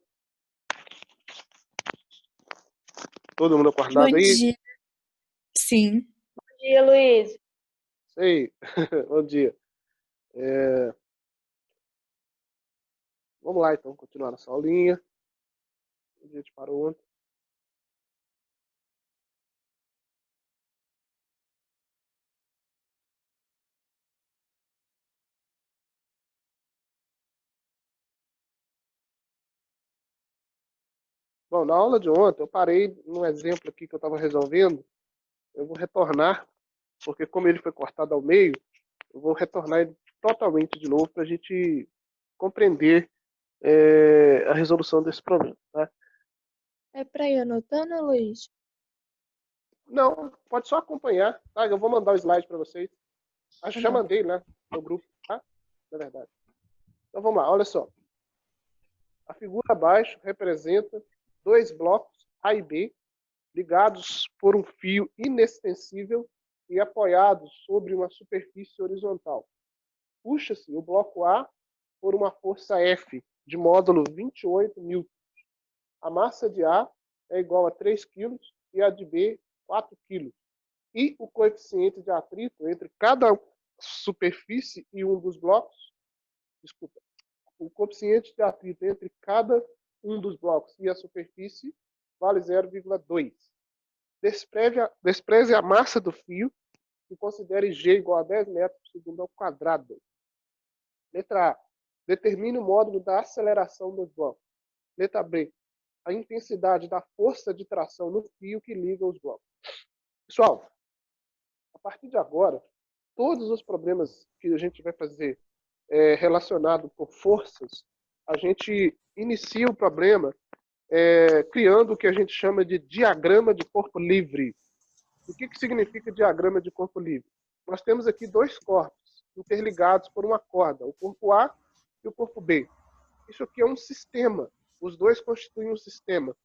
Todo mundo acordado Bom aí? dia. Sim. Bom dia, Luiz. Sei. Bom dia. Vamos lá, então. Continuar nossa aulinha. A gente parou ontem. Bom, na aula de ontem, eu parei num exemplo aqui que eu estava resolvendo. Eu vou retornar, porque como ele foi cortado ao meio, eu vou retornar ele totalmente de novo para a gente compreender a resolução desse problema. Tá? É para ir anotando, Luiz? Não, pode só acompanhar, tá? Eu vou mandar o slide para vocês. Acho que já mandei, né, no grupo, tá? Na verdade. Então vamos lá, olha só. A figura abaixo representa dois blocos A e B ligados por um fio inextensível e apoiados sobre uma superfície horizontal. Puxa-se o bloco A por uma força F de módulo 28 newtons. A massa de A é igual a 3 kg e a de B 4 kg. E o coeficiente de atrito entre cada superfície e um dos blocos, desculpa, o coeficiente de atrito entre cada um dos blocos e a superfície vale 0,2. Despreze a massa do fio e considere G igual a 10 metros por segundo ao quadrado. Letra A. Determine o módulo da aceleração dos blocos. Letra B. A intensidade da força de tração no fio que liga os blocos. Pessoal, a partir de agora, todos os problemas que a gente vai fazer relacionado com forças, a gente inicia o problema criando o que a gente chama de diagrama de corpo livre. O que significa diagrama de corpo livre? Nós temos aqui dois corpos interligados por uma corda, o corpo A e o corpo B. Isso aqui é um sistema. Os dois constituem um sistema.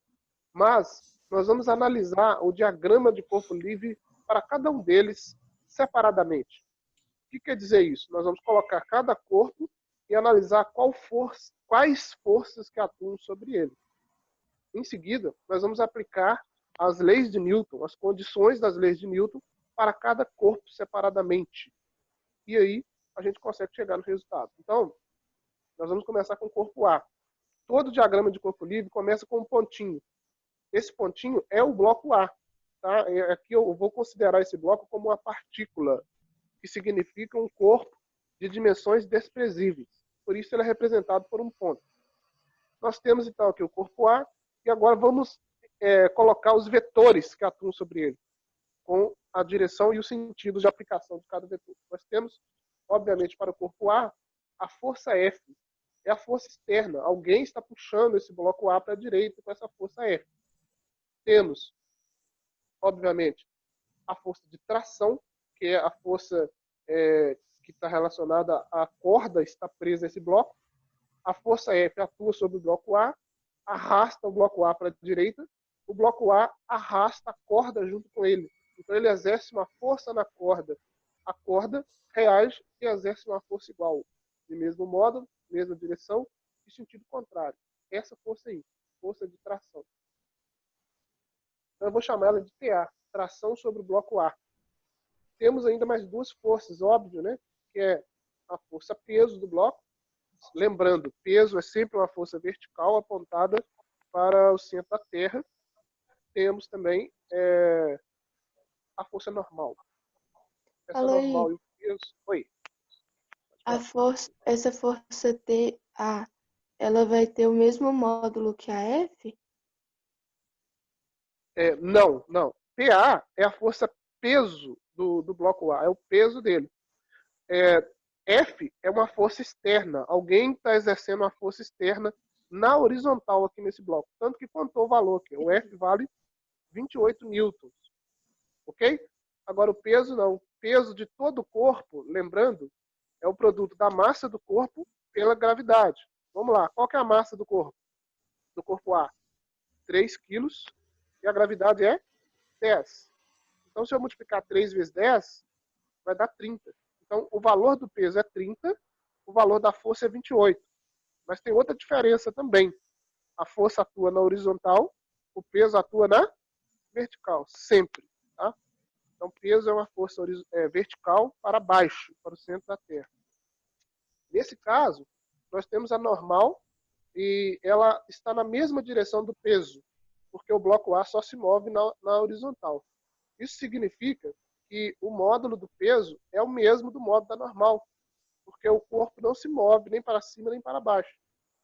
Mas nós vamos analisar o diagrama de corpo livre para cada um deles separadamente. O que quer dizer isso? Nós vamos colocar cada corpo e analisar quais forças que atuam sobre ele. Em seguida, nós vamos aplicar as leis de Newton, as condições das leis de Newton para cada corpo separadamente. E aí a gente consegue chegar no resultado. Então, nós vamos começar com o corpo A. Todo diagrama de corpo livre começa com um pontinho. Esse pontinho é o bloco A. Tá? Aqui eu vou considerar esse bloco como uma partícula, que significa um corpo de dimensões desprezíveis. Por isso ele é representado por um ponto. Nós temos então aqui o corpo A, e agora vamos colocar os vetores que atuam sobre ele, com a direção e os sentidos de aplicação de cada vetor. Nós temos, obviamente, para o corpo A, a força F. É a força externa. Alguém está puxando esse bloco A para a direita com essa força F. Temos, obviamente, a força de tração, que é a força que está relacionada à corda estar presa a esse bloco. A força F atua sobre o bloco A, arrasta o bloco A para a direita, o bloco A arrasta a corda junto com ele. Então ele exerce uma força na corda. A corda reage e exerce uma força igual. De mesmo modo, mesma direção e sentido contrário. Essa força aí, força de tração. Então eu vou chamar ela de TA, tração sobre o bloco A. Temos ainda mais duas forças, óbvio, né? Que é a força peso do bloco. Lembrando, peso é sempre uma força vertical apontada para o centro da Terra. Temos também a força normal. Essa Alô, normal e o peso... Oi. essa força TA, ela vai ter o mesmo módulo que a F? Não. PA é a força peso do bloco A, é o peso dele. F é uma força externa. Alguém está exercendo uma força externa na horizontal aqui nesse bloco. Tanto que contou o valor aqui. O F vale 28 newtons. Ok? Agora o peso não. O peso de todo o corpo, lembrando, é o produto da massa do corpo pela gravidade. Vamos lá. Qual que é a massa do corpo? Do corpo A? 3 quilos. E a gravidade é 10. Então, se eu multiplicar 3 vezes 10, vai dar 30. Então, o valor do peso é 30, o valor da força é 28. Mas tem outra diferença também. A força atua na horizontal, o peso atua na vertical, sempre. Tá? Então, peso é uma força vertical para baixo, para o centro da Terra. Nesse caso, nós temos a normal e ela está na mesma direção do peso, porque o bloco A só se move na horizontal. Isso significa que o módulo do peso é o mesmo do módulo da normal, porque o corpo não se move nem para cima nem para baixo.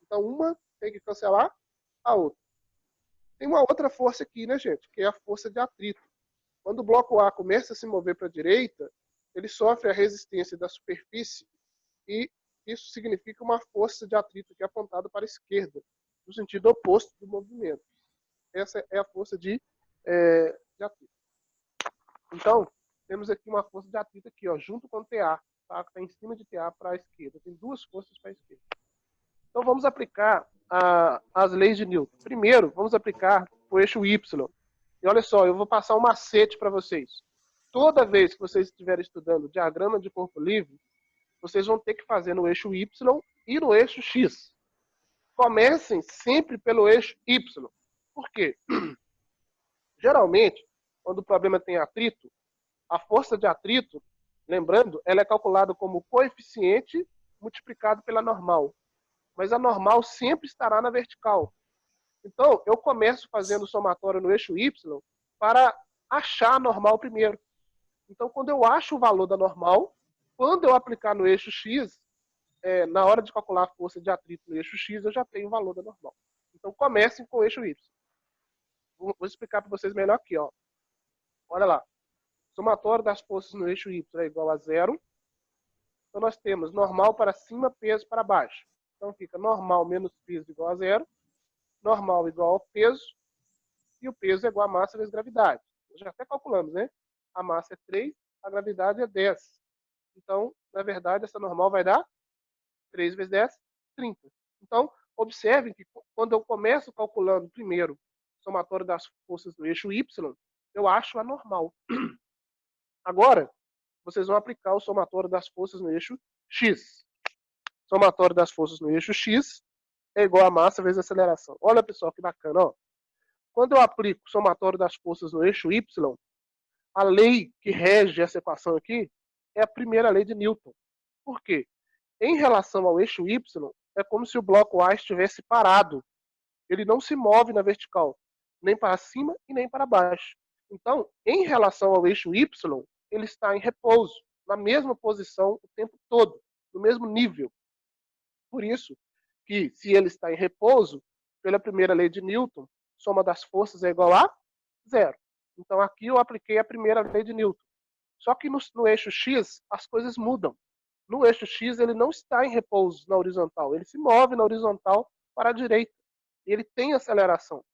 Então, uma tem que cancelar a outra. Tem uma outra força aqui, né, gente? Que é a força de atrito. Quando o bloco A começa a se mover para a direita, ele sofre a resistência da superfície e isso significa uma força de atrito que é apontada para a esquerda, no sentido oposto do movimento. Essa é a força de atrito. Então, temos aqui uma força de atrito aqui, ó, junto com o TA, tá? Que está em cima de TA para a esquerda. Tem duas forças para a esquerda. Então, vamos aplicar as leis de Newton. Primeiro, vamos aplicar o eixo Y. E olha só, eu vou passar um macete para vocês. Toda vez que vocês estiverem estudando diagrama de corpo livre, vocês vão ter que fazer no eixo Y e no eixo X. Comecem sempre pelo eixo Y. Por quê? Geralmente, quando o problema tem atrito, a força de atrito, lembrando, ela é calculada como coeficiente multiplicado pela normal. Mas a normal sempre estará na vertical. Então, eu começo fazendo o somatório no eixo Y para achar a normal primeiro. Então, quando eu acho o valor da normal, quando eu aplicar no eixo X, na hora de calcular a força de atrito no eixo X, eu já tenho o valor da normal. Então, comecem com o eixo Y. Vou explicar para vocês melhor aqui, ó. Olha lá. Somatório das forças no eixo Y é igual a 0. Então, nós temos normal para cima, peso para baixo. Então, fica normal menos peso igual a 0. Normal igual ao peso. E o peso é igual a massa vezes gravidade. Já até calculamos, né? A massa é 3, a gravidade é 10. Então, na verdade, essa normal vai dar 3 vezes 10, 30. Então, observem que quando eu começo calculando primeiro o somatório das forças do eixo Y, eu acho a normal. Agora, vocês vão aplicar o somatório das forças no eixo X. Somatório das forças no eixo X é igual a massa vezes aceleração. Olha, pessoal, que bacana, ó. Quando eu aplico o somatório das forças no eixo Y, a lei que rege essa equação aqui é a primeira lei de Newton. Por quê? Em relação ao eixo Y, é como se o bloco A estivesse parado. Ele não se move na vertical, nem para cima e nem para baixo. Então, em relação ao eixo Y, ele está em repouso, na mesma posição o tempo todo, no mesmo nível. Por isso que, se ele está em repouso, pela primeira lei de Newton, soma das forças é igual a 0. Então, aqui eu apliquei a primeira lei de Newton. Só que no eixo X, as coisas mudam. No eixo X, ele não está em repouso na horizontal. Ele se move na horizontal para a direita. Ele tem aceleração.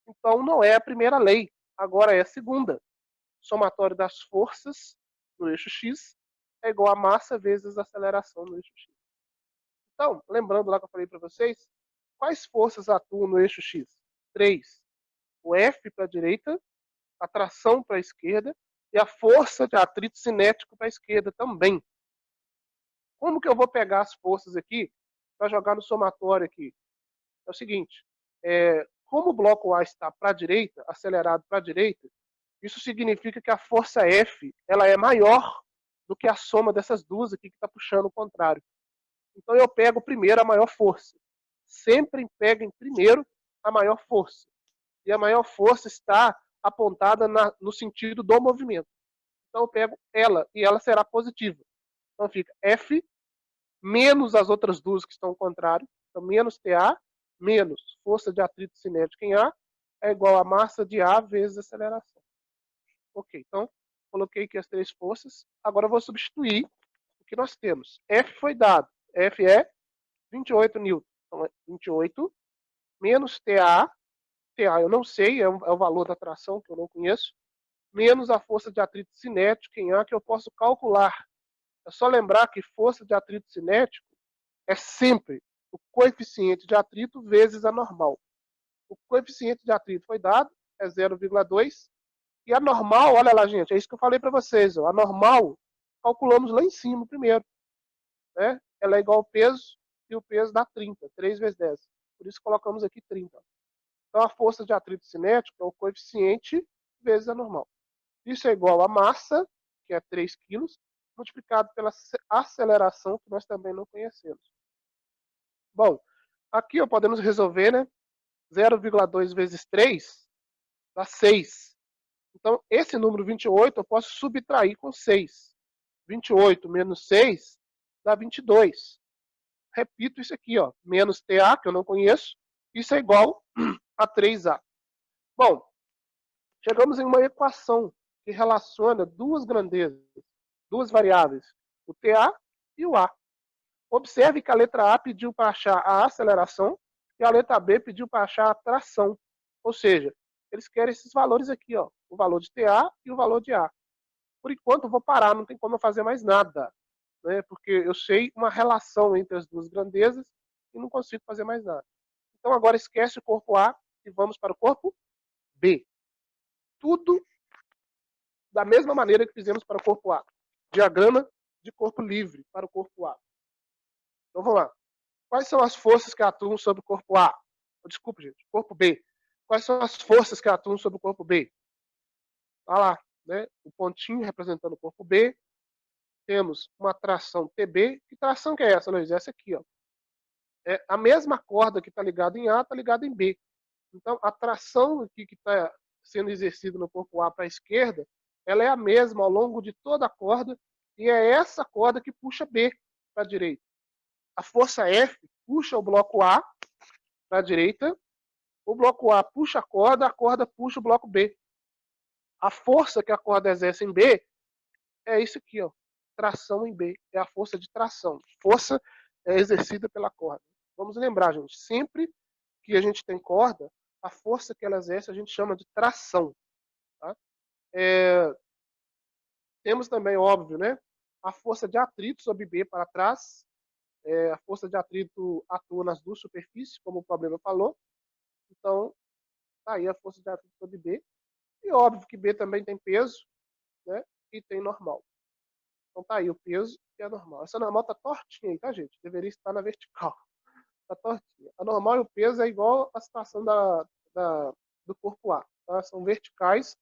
Então, não é a primeira lei. Agora é a segunda. Somatório das forças no eixo X é igual a massa vezes a aceleração no eixo X. Então, lembrando lá que eu falei para vocês, quais forças atuam no eixo X? 3. O F para a direita, a tração para a esquerda e a força de atrito cinético para a esquerda também. Como que eu vou pegar as forças aqui para jogar no somatório aqui? É o seguinte, como o bloco A está para a direita, acelerado para a direita, isso significa que a força F ela é maior do que a soma dessas duas aqui que está puxando o contrário. Então eu pego primeiro a maior força. Sempre peguem primeiro a maior força. E a maior força está apontada no sentido do movimento. Então eu pego ela e ela será positiva. Então fica F menos as outras duas que estão ao contrário. Então menos TA menos força de atrito cinético em A é igual a massa de A vezes aceleração. Ok, então coloquei aqui as três forças. Agora eu vou substituir o que nós temos. F foi dado. F é 28 newton. Então é 28 menos TA. TA eu não sei, é o valor da tração que eu não conheço. Menos a força de atrito cinético em A que eu posso calcular. É só lembrar que força de atrito cinético é sempre o coeficiente de atrito vezes a normal. O coeficiente de atrito foi dado, é 0,2. E a normal, olha lá, gente, é isso que eu falei para vocês. Ó, a normal, calculamos lá em cima primeiro. Né? Ela é igual ao peso, e o peso dá 30, 3 vezes 10. Por isso colocamos aqui 30. Então a força de atrito cinético é o coeficiente vezes a normal. Isso é igual a massa, que é 3 kg, multiplicado pela aceleração, que nós também não conhecemos. Bom, aqui podemos resolver, né? 0,2 vezes 3 dá 6. Então, esse número 28 eu posso subtrair com 6. 28 menos 6 dá 22. Repito isso aqui, ó. Menos TA, que eu não conheço, isso é igual a 3A. Bom, chegamos em uma equação que relaciona duas grandezas, duas variáveis, o TA e o A. Observe que a letra A pediu para achar a aceleração e a letra B pediu para achar a tração. Ou seja, eles querem esses valores aqui, ó, o valor de TA e o valor de A. Por enquanto, eu vou parar, não tem como eu fazer mais nada, né? Porque eu sei uma relação entre as duas grandezas e não consigo fazer mais nada. Então, agora esquece o corpo A e vamos para o corpo B. Tudo da mesma maneira que fizemos para o corpo A. Diagrama de corpo livre para o corpo A. Então, vamos lá. Quais são as forças que atuam sobre o corpo A? Desculpa, gente, corpo B. Quais são as forças que atuam sobre o corpo B? Tá lá, né? O pontinho representando o corpo B. Temos uma tração TB. Que tração que é essa, Luiz? Essa aqui, ó. É a mesma corda que está ligada em A, está ligada em B. Então, a tração aqui que está sendo exercida no corpo A para a esquerda, ela é a mesma ao longo de toda a corda, e é essa corda que puxa B para a direita. A força F puxa o bloco A para a direita, o bloco A puxa a corda puxa o bloco B. A força que a corda exerce em B é isso aqui, ó, tração em B, é a força de tração. Força é exercida pela corda. Vamos lembrar, gente, sempre que a gente tem corda, a força que ela exerce a gente chama de tração. Tá? Temos também, óbvio, né, a força de atrito sobre B para trás. A força de atrito atua nas duas superfícies, como o problema falou. Então, tá aí a força de atrito sobre B. E óbvio que B também tem peso, né, e tem normal. Então tá aí o peso e a normal. Essa normal tá tortinha aí, tá, gente? Deveria estar na vertical. Tá tortinha. A normal e o peso é igual a situação do corpo A. Tá? São verticais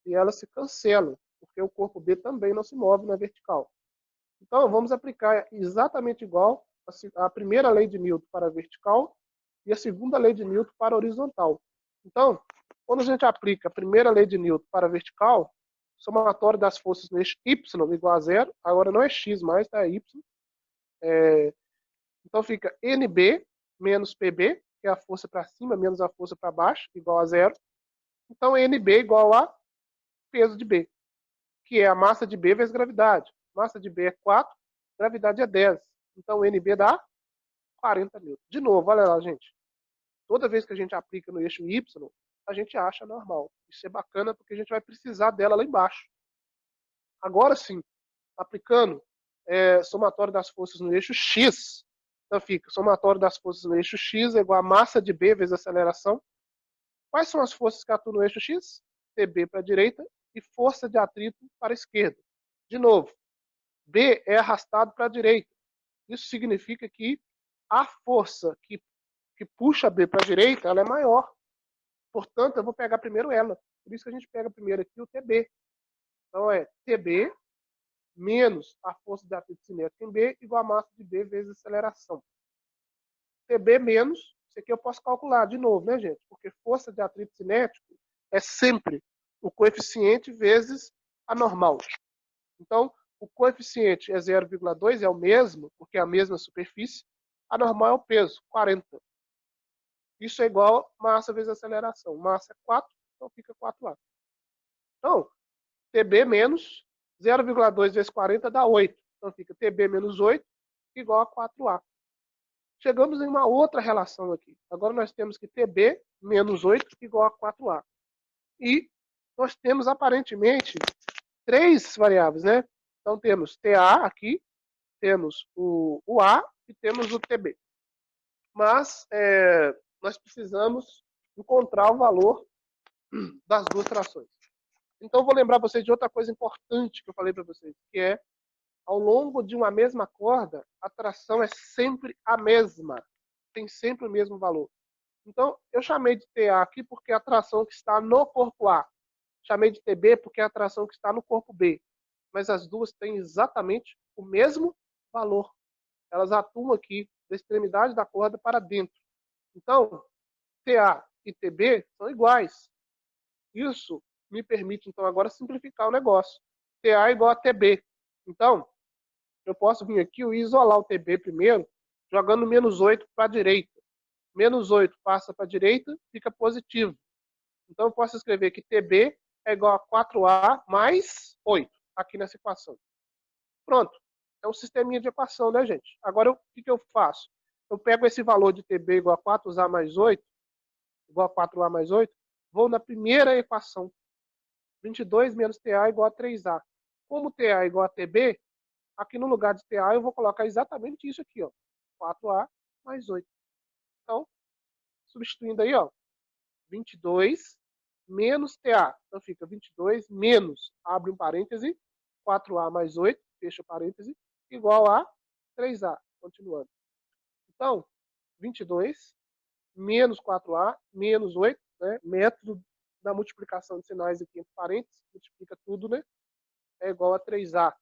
e elas se cancelam, porque o corpo B também não se move na vertical. Então, vamos aplicar exatamente igual a primeira lei de Newton para a vertical e a segunda lei de Newton para a horizontal. Então, quando a gente aplica a primeira lei de Newton para a vertical, somatório das forças no eixo Y igual a zero, agora não é X mais, tá? É Y. Então fica NB menos PB, que é a força para cima menos a força para baixo, igual a zero. Então NB igual a peso de B, que é a massa de B vezes gravidade. Massa de B é 4, gravidade é 10. Então NB dá 40 newtons. De novo, olha lá, gente. Toda vez que a gente aplica no eixo Y, a gente acha normal. Isso é bacana porque a gente vai precisar dela lá embaixo. Agora sim, aplicando somatório das forças no eixo X, então fica somatório das forças no eixo X é igual a massa de B vezes aceleração. Quais são as forças que atuam no eixo X? TB para a direita e força de atrito para a esquerda. De novo, B é arrastado para a direita. Isso significa que a força que puxa B para a direita, ela é maior. Portanto, eu vou pegar primeiro ela. Por isso que a gente pega primeiro aqui o TB. Então é TB menos a força de atrito cinético em B igual a massa de B vezes aceleração. TB menos, isso aqui eu posso calcular de novo, né, gente? Porque força de atrito cinético é sempre o coeficiente vezes a normal. Então, o coeficiente é 0,2, é o mesmo, porque é a mesma superfície. A normal é o peso, 40. Isso é igual a massa vezes aceleração. Massa é 4, então fica 4A. Então, TB menos 0,2 vezes 40 dá 8. Então fica TB menos 8 igual a 4A. Chegamos em uma outra relação aqui. Agora nós temos que TB menos 8 igual a 4A. E nós temos aparentemente três variáveis, né? Então temos TA aqui, temos o A e temos o TB. Mas nós precisamos encontrar o valor das duas trações. Então, vou lembrar vocês de outra coisa importante que eu falei para vocês, que é, ao longo de uma mesma corda, a tração é sempre a mesma. Tem sempre o mesmo valor. Então, eu chamei de TA aqui porque é a tração que está no corpo A. Chamei de TB porque é a tração que está no corpo B. Mas as duas têm exatamente o mesmo valor. Elas atuam aqui da extremidade da corda para dentro. Então, TA e TB são iguais. Isso me permite, então, agora simplificar o negócio. TA é igual a TB. Então, eu posso vir aqui e isolar o TB primeiro, jogando menos 8 para a direita. Menos 8 passa para a direita, fica positivo. Então, eu posso escrever que TB é igual a 4A mais 8, aqui nessa equação. Pronto. É um sisteminha de equação, né, gente? Agora, o que eu faço? Eu pego esse valor de TB igual a 4A mais 8, igual a 4A mais 8, Vou na primeira equação. 22 menos TA igual a 3A. Como TA igual a TB, aqui no lugar de TA eu vou colocar exatamente isso aqui, ó. 4A mais 8. Então, substituindo aí, ó, 22 menos TA. Então fica 22 menos, abre um parêntese, 4A mais 8, fecha o parêntese, igual a 3A. Continuando. Então, 22 menos 4A menos 8, né? Método da multiplicação de sinais aqui entre parênteses, multiplica tudo, né? É igual a 3A.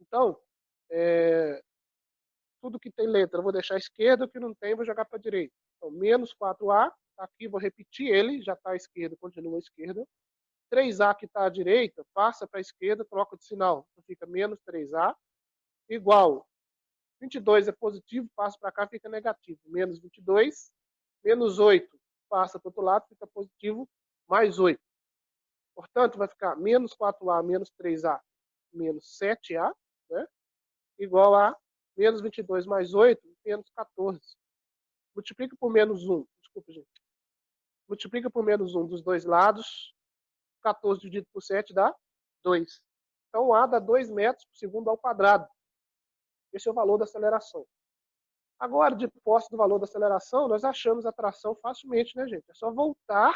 Então, tudo que tem letra eu vou deixar à esquerda, o que não tem eu vou jogar para a direita. Então, menos 4A, aqui vou repetir ele, já está à esquerda, continua à esquerda. 3A que está à direita, passa para a esquerda, troca de sinal. Então, fica menos 3A, igual 22 é positivo, passa para cá, fica negativo. Menos 22, menos 8, passa para o outro lado, fica positivo, mais 8. Portanto, vai ficar menos 4A menos 3A menos 7A, né? Igual a menos 22 mais 8, menos 14. Multiplica por menos 1. Desculpa, gente. Multiplica por menos 1 dos dois lados. 14 dividido por 7 dá 2. Então, A dá 2 metros por segundo ao quadrado. Esse é o valor da aceleração. Agora, de posse do valor da aceleração, nós achamos a tração facilmente, né, gente? É só voltar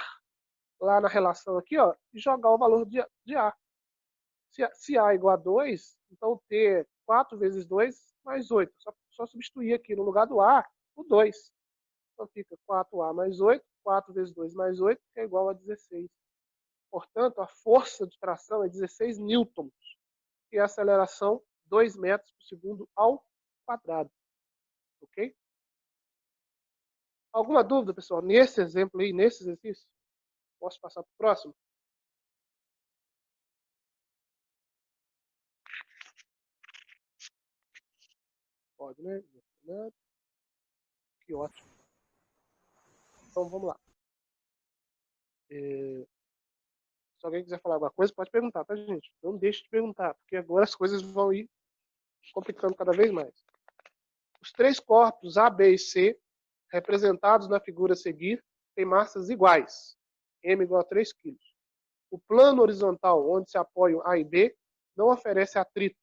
lá na relação aqui, ó, e jogar o valor de A. Se A é igual a 2, então T é 4 vezes 2 mais 8. Só substituir aqui no lugar do A o 2. Então fica 4A mais 8, 4 vezes 2 mais 8, que é igual a 16. Portanto, a força de tração é 16 newtons, e a aceleração 2 metros por segundo ao quadrado. Ok? Alguma dúvida, pessoal? Nesse exemplo aí, nesse exercício? Posso passar para o próximo? Pode, né? Que ótimo. Então, vamos lá. Se alguém quiser falar alguma coisa, pode perguntar, tá, gente? Não deixe de perguntar, porque agora as coisas vão ir complicando cada vez mais. Os três corpos A, B e C, representados na figura a seguir, têm massas iguais, m igual a 3 kg. O plano horizontal, onde se apoiam A e B, não oferece atrito.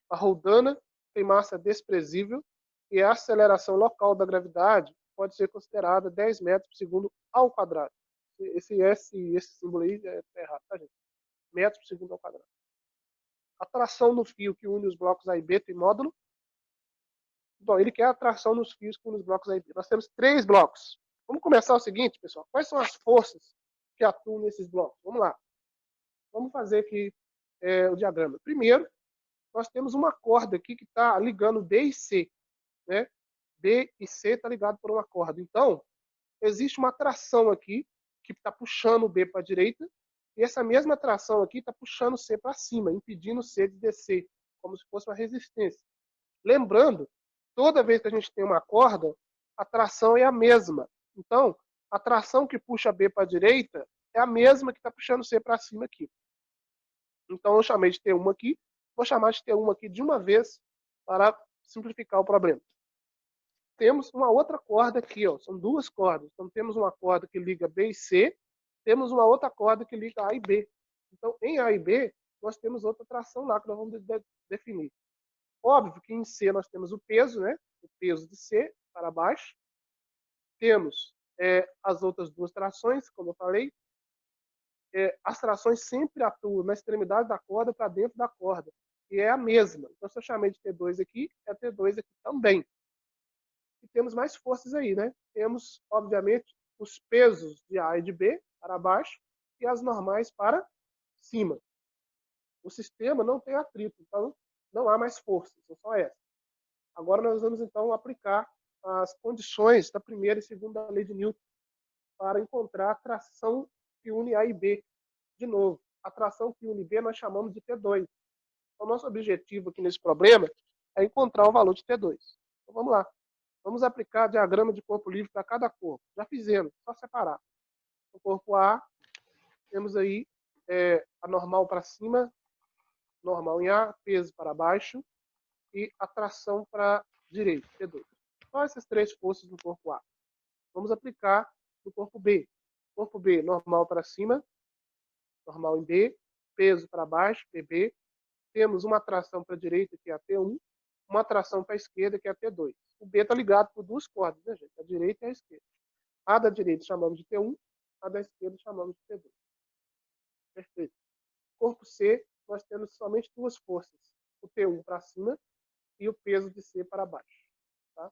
A roldana tem massa desprezível e a aceleração local da gravidade pode ser considerada 10 metros por segundo ao quadrado. Esse símbolo aí é errado, tá, gente? Metros por segundo ao quadrado. A tração no fio que une os blocos A e B tem módulo. Bom, ele quer a tração nos fios que unem os blocos A e B. Nós temos 3 blocos. Vamos começar o seguinte, pessoal. Quais são as forças que atuam nesses blocos? Vamos lá. Vamos fazer aqui o diagrama. Primeiro, nós temos uma corda aqui que está ligando B e C, né? B e C está ligado por uma corda. Então, existe uma tração aqui que está puxando o B para a direita e essa mesma tração aqui está puxando o C para cima, impedindo o C de descer, como se fosse uma resistência. Lembrando, toda vez que a gente tem uma corda, a tração é a mesma. Então, a tração que puxa B para a direita é a mesma que está puxando C para cima aqui. Então, eu chamei de T1 aqui. Vou chamar de T1 aqui de uma vez para simplificar o problema. Temos uma outra corda aqui, ó. São 2 cordas. Então, temos uma corda que liga B e C. Temos uma outra corda que liga A e B. Então, em A e B, nós temos outra tração lá que nós vamos definir. Óbvio que em C nós temos o peso, né? O peso de C para baixo. Temos as outras 2 trações, como eu falei. As trações sempre atuam na extremidade da corda para dentro da corda. E é a mesma. Então, se eu chamei de T2 aqui, é T2 aqui também. E temos mais forças aí, né? Temos, obviamente, os pesos de A e de B para baixo e as normais para cima. O sistema não tem atrito, então não há mais forças, são só essas. Agora nós vamos, então, aplicar as condições da primeira e segunda lei de Newton para encontrar a tração que une A e B. De novo, a tração que une B nós chamamos de T2. Então, nosso objetivo aqui nesse problema é encontrar o valor de T2. Então, vamos lá. Vamos aplicar diagrama de corpo livre para cada corpo. Já fizemos, só separar. No corpo A, temos aí a normal para cima, normal em A, peso para baixo e a tração para direita, T2. Só essas 3 forças no corpo A. Vamos aplicar no corpo B. Corpo B, normal para cima, normal em B, peso para baixo, PB. Temos uma tração para a direita, que é a T1, uma tração para a esquerda, que é a T2. O B está ligado por duas cordas, né, gente? A direita e a esquerda. A da direita chamamos de T1, a da esquerda chamamos de T2. Perfeito. Corpo C, nós temos somente duas forças. O T1 para cima e o peso de C para baixo. Tá?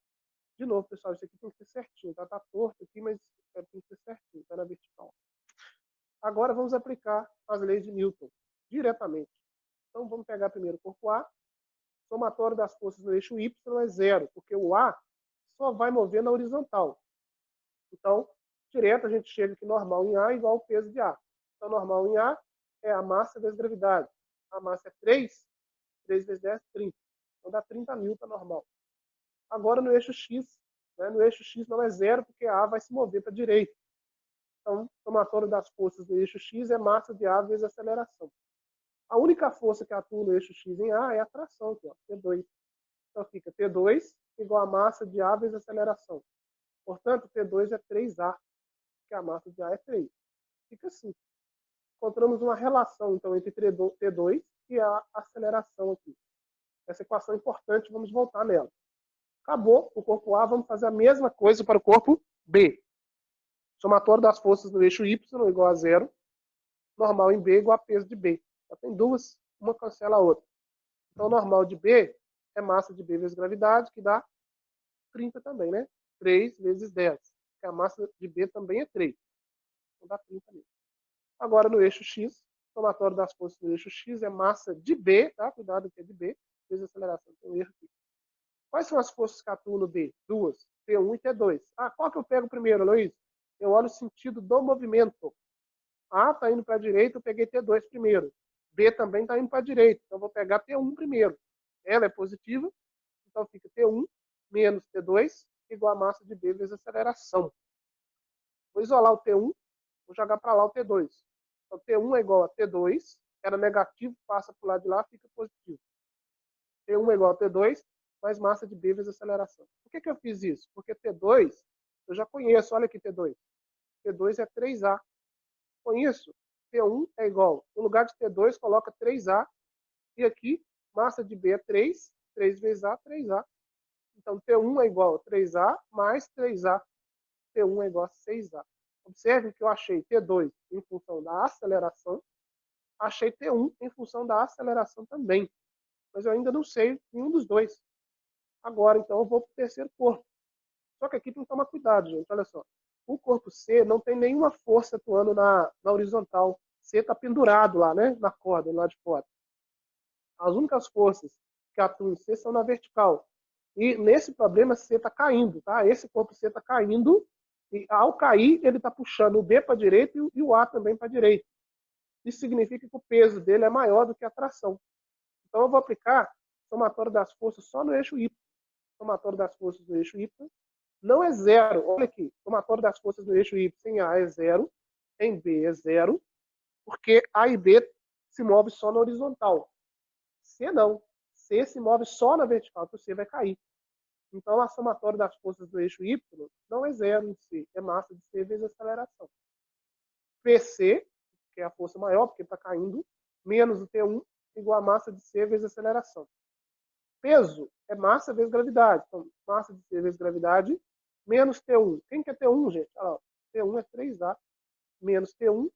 De novo, pessoal, isso aqui tem que ser certinho. Tá torto aqui, mas tem que ser certinho. Está na vertical. Agora vamos aplicar as leis de Newton diretamente. Então vamos pegar primeiro o corpo A. Somatório das forças no eixo Y é zero, porque o A só vai mover na horizontal. Então, direto a gente chega que normal em A é igual ao peso de A. Então, normal em A é a massa vezes gravidade. A massa é 3, 3 vezes 10, 30. Então, dá 30 newton normal. Agora, no eixo X, né, no eixo X não é zero, porque a A vai se mover para a direita. Então, o somatório das forças do eixo X é massa de A vezes aceleração. A única força que atua no eixo X em A é a tração, aqui, ó, T2. Então, fica T2 igual a massa de A vezes aceleração. Portanto, T2 é 3A, porque a massa de A é 3. Fica assim. Encontramos uma relação, então, entre T2 e a aceleração aqui. Essa equação é importante, vamos voltar nela. Acabou o corpo A, vamos fazer a mesma coisa para o corpo B. Somatório das forças no eixo Y igual a zero. Normal em B igual a peso de B. Só tem duas, uma cancela a outra. Então, normal de B é massa de B vezes gravidade, que dá 30 também, né? 3 vezes 10. Porque a massa de B também é 3. Então, dá 30 mesmo. Agora, no eixo X, somatório das forças no eixo X é massa de B, tá? Cuidado que é de B, vezes aceleração. Tem um erro aqui. Quais são as forças que atuam no B? Duas. T1 e T2. Ah, qual que eu pego primeiro, Luiz? Eu olho o sentido do movimento. A está indo para a direita, eu peguei T2 primeiro. B também está indo para a direita, então eu vou pegar T1 primeiro. Ela é positiva, então fica T1 menos T2 igual a massa de B vezes aceleração. Vou isolar o T1, vou jogar para lá o T2. Então T1 é igual a T2, era negativo, passa para o lado de lá, fica positivo. T1 é igual a T2, mais massa de B vezes aceleração. Por que eu fiz isso? Porque T2, eu já conheço, olha aqui T2. T2 é 3A. Com isso, T1 é igual, no lugar de T2, coloca 3A. E aqui, massa de B é 3, 3 vezes A, 3A. Então, T1 é igual a 3A mais 3A. T1 é igual a 6A. Observe que eu achei T2 em função da aceleração. Achei T1 em função da aceleração também. Mas eu ainda não sei nenhum dos dois. Agora, então, eu vou para o terceiro corpo. Só que aqui tem que tomar cuidado, gente. Olha só. O corpo C não tem nenhuma força atuando na horizontal. C está pendurado lá, né? Na corda, lá de fora. As únicas forças que atuam em C são na vertical. E nesse problema, C está caindo, tá? Esse corpo C está caindo. E ao cair, ele está puxando o B para a direita e o A também para a direita. Isso significa que o peso dele é maior do que a tração. Então, eu vou aplicar somatório das forças só no eixo Y. Somatório das forças no eixo Y não é zero. Olha aqui, somatório das forças no eixo Y em A é zero, em B é zero, porque A e B se movem só na horizontal. C não. C se move só na vertical, então C vai cair. Então, a somatória das forças do eixo Y não é zero em C, é massa de C vezes aceleração. PC, que é a força maior, porque está caindo, menos o T1, igual a massa de C vezes aceleração. Peso é massa vezes gravidade. Então, massa de C vezes gravidade, menos T1. Quem que é T1, gente? Olha lá, T1 é 3A, menos T1,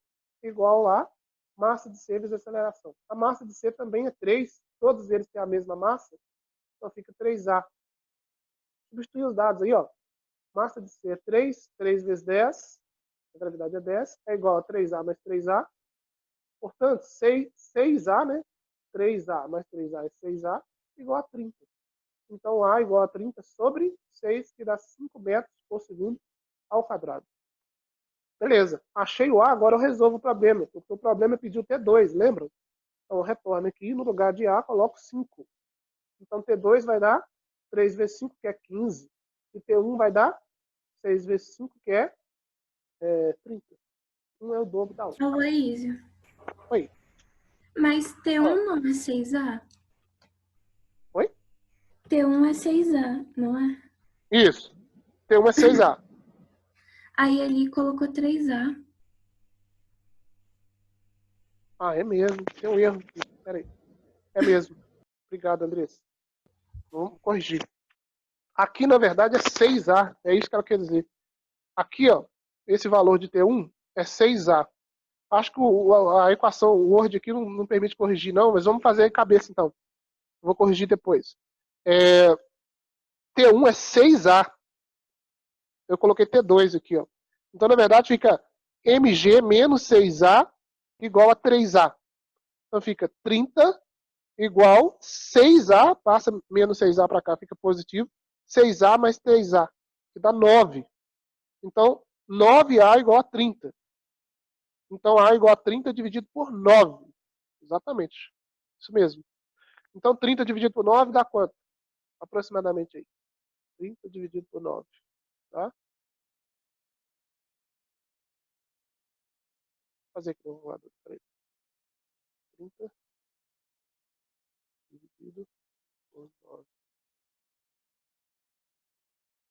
igual a massa de C vezes aceleração. A massa de C também é 3, todos eles têm a mesma massa, então fica 3A. Substituir os dados aí, ó. Massa de C é 3, 3 vezes 10, a gravidade é 10, é igual a 3A mais 3A. Portanto, 6A, né? 3A mais 3A é 6A, igual a 30. Então, A igual a 30 sobre 6, que dá 5 metros por segundo ao quadrado. Beleza. Achei o A, agora eu resolvo o problema, porque o problema é pedir o T2, lembram? Então, eu retorno aqui, no lugar de A, coloco 5. Então, T2 vai dar 3 vezes 5, que é 15. E T1 vai dar 6 vezes 5, que é 30. 1 é o dobro da 1. Aloysio. Oi. Mas T1 não é 6A? Oi? T1 é 6A, não é? Isso. T1 é 6A. Aí ele colocou 3A. Ah, é mesmo. Tem um erro. Peraí. É mesmo. Obrigado, Andressa. Vamos corrigir. Aqui, na verdade, é 6A. É isso que ela quer dizer. Aqui, ó, esse valor de T1 é 6A. Acho que a equação, o Word aqui não permite corrigir, não, mas vamos fazer em cabeça, então. Vou corrigir depois. T1 é 6A. Eu coloquei T2 aqui, ó. Então, na verdade, fica MG menos 6A igual a 3A. Então, fica 30 igual 6A, passa menos 6A para cá, fica positivo. 6A mais 3A, que dá 9. Então, 9A igual a 30. Então, A igual a 30 dividido por 9. Exatamente. Isso mesmo. Então, 30 dividido por 9 dá quanto? Aproximadamente aí. 30 dividido por 9. Tá? Vou fazer aqui no lado. 30 dividido por 9.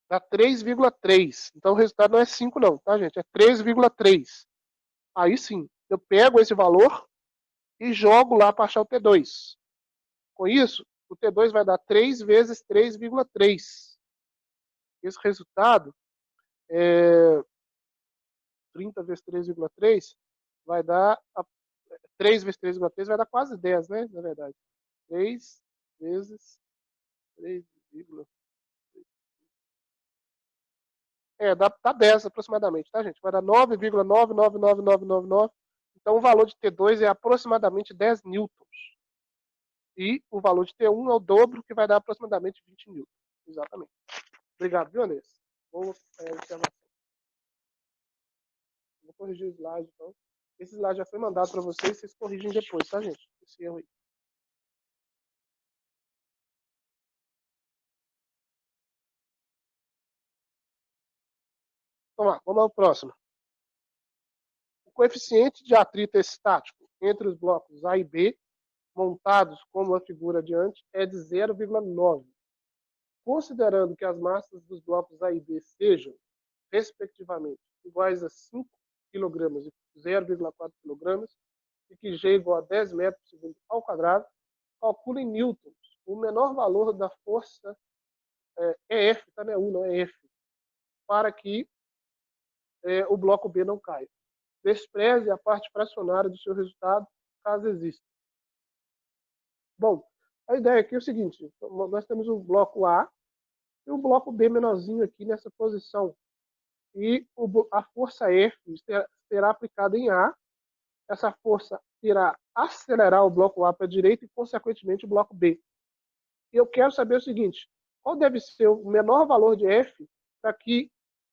Dá 3,3. Então, o resultado não é 5 não, tá, gente? É 3,3. Aí sim, eu pego esse valor e jogo lá para achar o T2. Com isso, o T2 vai dar 3 vezes 3,3. Esse resultado, 30 vezes 3,3, vai dar... 3 vezes 3,3 vai dar quase 10, né? Na verdade. 3 vezes 3,3. Dá 10 aproximadamente, tá, gente? Vai dar 9,999999. Então, o valor de T2 é aproximadamente 10 newtons. E o valor de T1 é o dobro, que vai dar aproximadamente 20 newtons. Exatamente. Obrigado, viu, Andressa? Boa observação. Vou corrigir o slide, então. Esse slide já foi mandado para vocês corrigem depois, tá, gente? Esse erro aí. Vamos ao próximo. O coeficiente de atrito estático entre os blocos A e B, montados como a figura adiante, é de 0,9. Considerando que as massas dos blocos A e B sejam, respectivamente, iguais a 5 kg e 0,4 kg, e que G igual a 10 metros por segundo ao quadrado, calcule em newtons o menor valor da força, é F, tá, não é U, não é F, para que o bloco B não caia. Despreze a parte fracionária do seu resultado, caso exista. Bom, a ideia aqui é o seguinte, nós temos o bloco A e o bloco B menorzinho aqui nessa posição. E a força F será aplicada em A. Essa força irá acelerar o bloco A para a direita e, consequentemente, o bloco B. E eu quero saber o seguinte, qual deve ser o menor valor de F para que,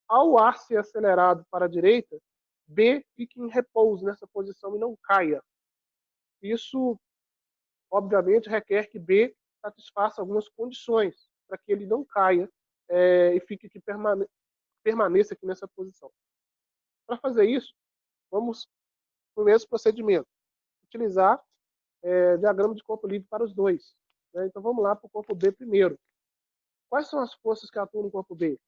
ao A ser acelerado para a direita, B fique em repouso nessa posição e não caia. Isso, obviamente, requer que B satisfaça algumas condições para que ele não caia e fique aqui, permaneça aqui nessa posição. Para fazer isso, vamos no mesmo procedimento. Utilizar diagrama de corpo livre para os dois. Né? Então vamos lá para o corpo B primeiro. Quais são as forças que atuam no corpo B?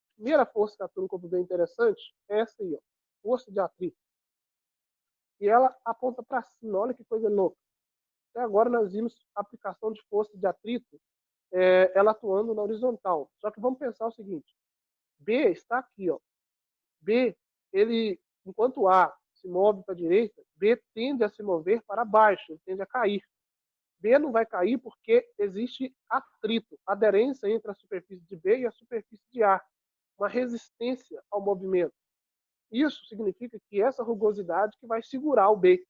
A primeira força que atua no corpo B interessante é essa aí, ó, força de atrito. E ela aponta para cima, olha que coisa louca. Até agora nós vimos a aplicação de força de atrito, ela atuando na horizontal. Só que vamos pensar o seguinte, B está aqui, ó. B, ele, enquanto A se move para a direita, B tende a se mover para baixo, tende a cair. B não vai cair porque existe atrito, aderência entre a superfície de B e a superfície de A, uma resistência ao movimento. Isso significa que essa rugosidade que vai segurar o B.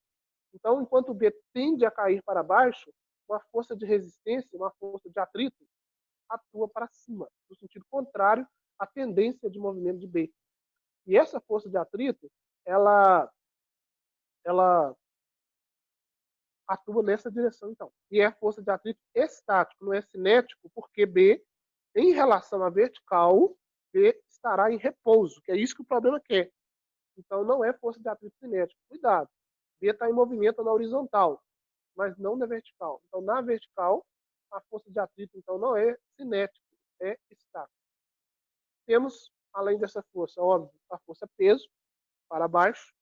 Então, enquanto o B tende a cair para baixo, uma força de resistência, uma força de atrito, atua para cima, no sentido contrário à tendência de movimento de B. E essa força de atrito, ela atua nessa direção, então. E é força de atrito estático, não é cinético, porque B, em relação à vertical, B estará em repouso, que é isso que o problema quer. Então, não é força de atrito cinético. Cuidado. B está em movimento na horizontal, mas não na vertical. Então, na vertical, a força de atrito, então, não é cinético, é estático. Temos, além dessa força, óbvio, a força peso, para baixo,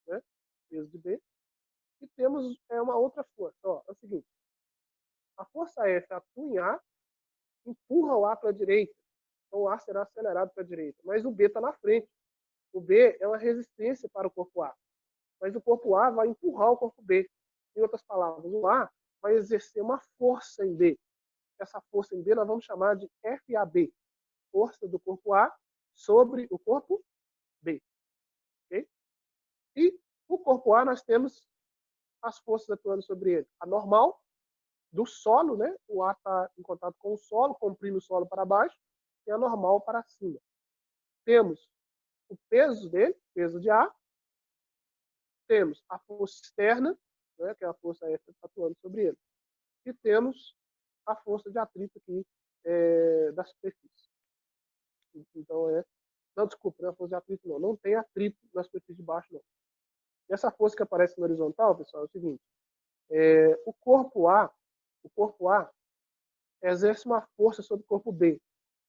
né? peso de B. E temos uma outra força. Ó, é o seguinte, a força F atua em A, empurra o A para a direita. Então o A será acelerado para a direita. Mas o B está na frente. O B é uma resistência para o corpo A. Mas o corpo A vai empurrar o corpo B. Em outras palavras, o A vai exercer uma força em B. Essa força em B nós vamos chamar de FAB. Força do corpo A sobre o corpo B. Okay? E o corpo A nós temos as forças atuando sobre ele. A normal do solo, né? O A está em contato com o solo, comprime o solo para baixo, e a normal para cima. Temos o peso dele, peso de A. Temos a força externa, né? Que é a força F atuando sobre ele. E temos a força de atrito aqui da superfície. Então, não, desculpa, não é a força de atrito, não. Não tem atrito na superfície de baixo, não. E essa força que aparece na horizontal, pessoal, é o seguinte. O corpo A exerce uma força sobre o corpo B.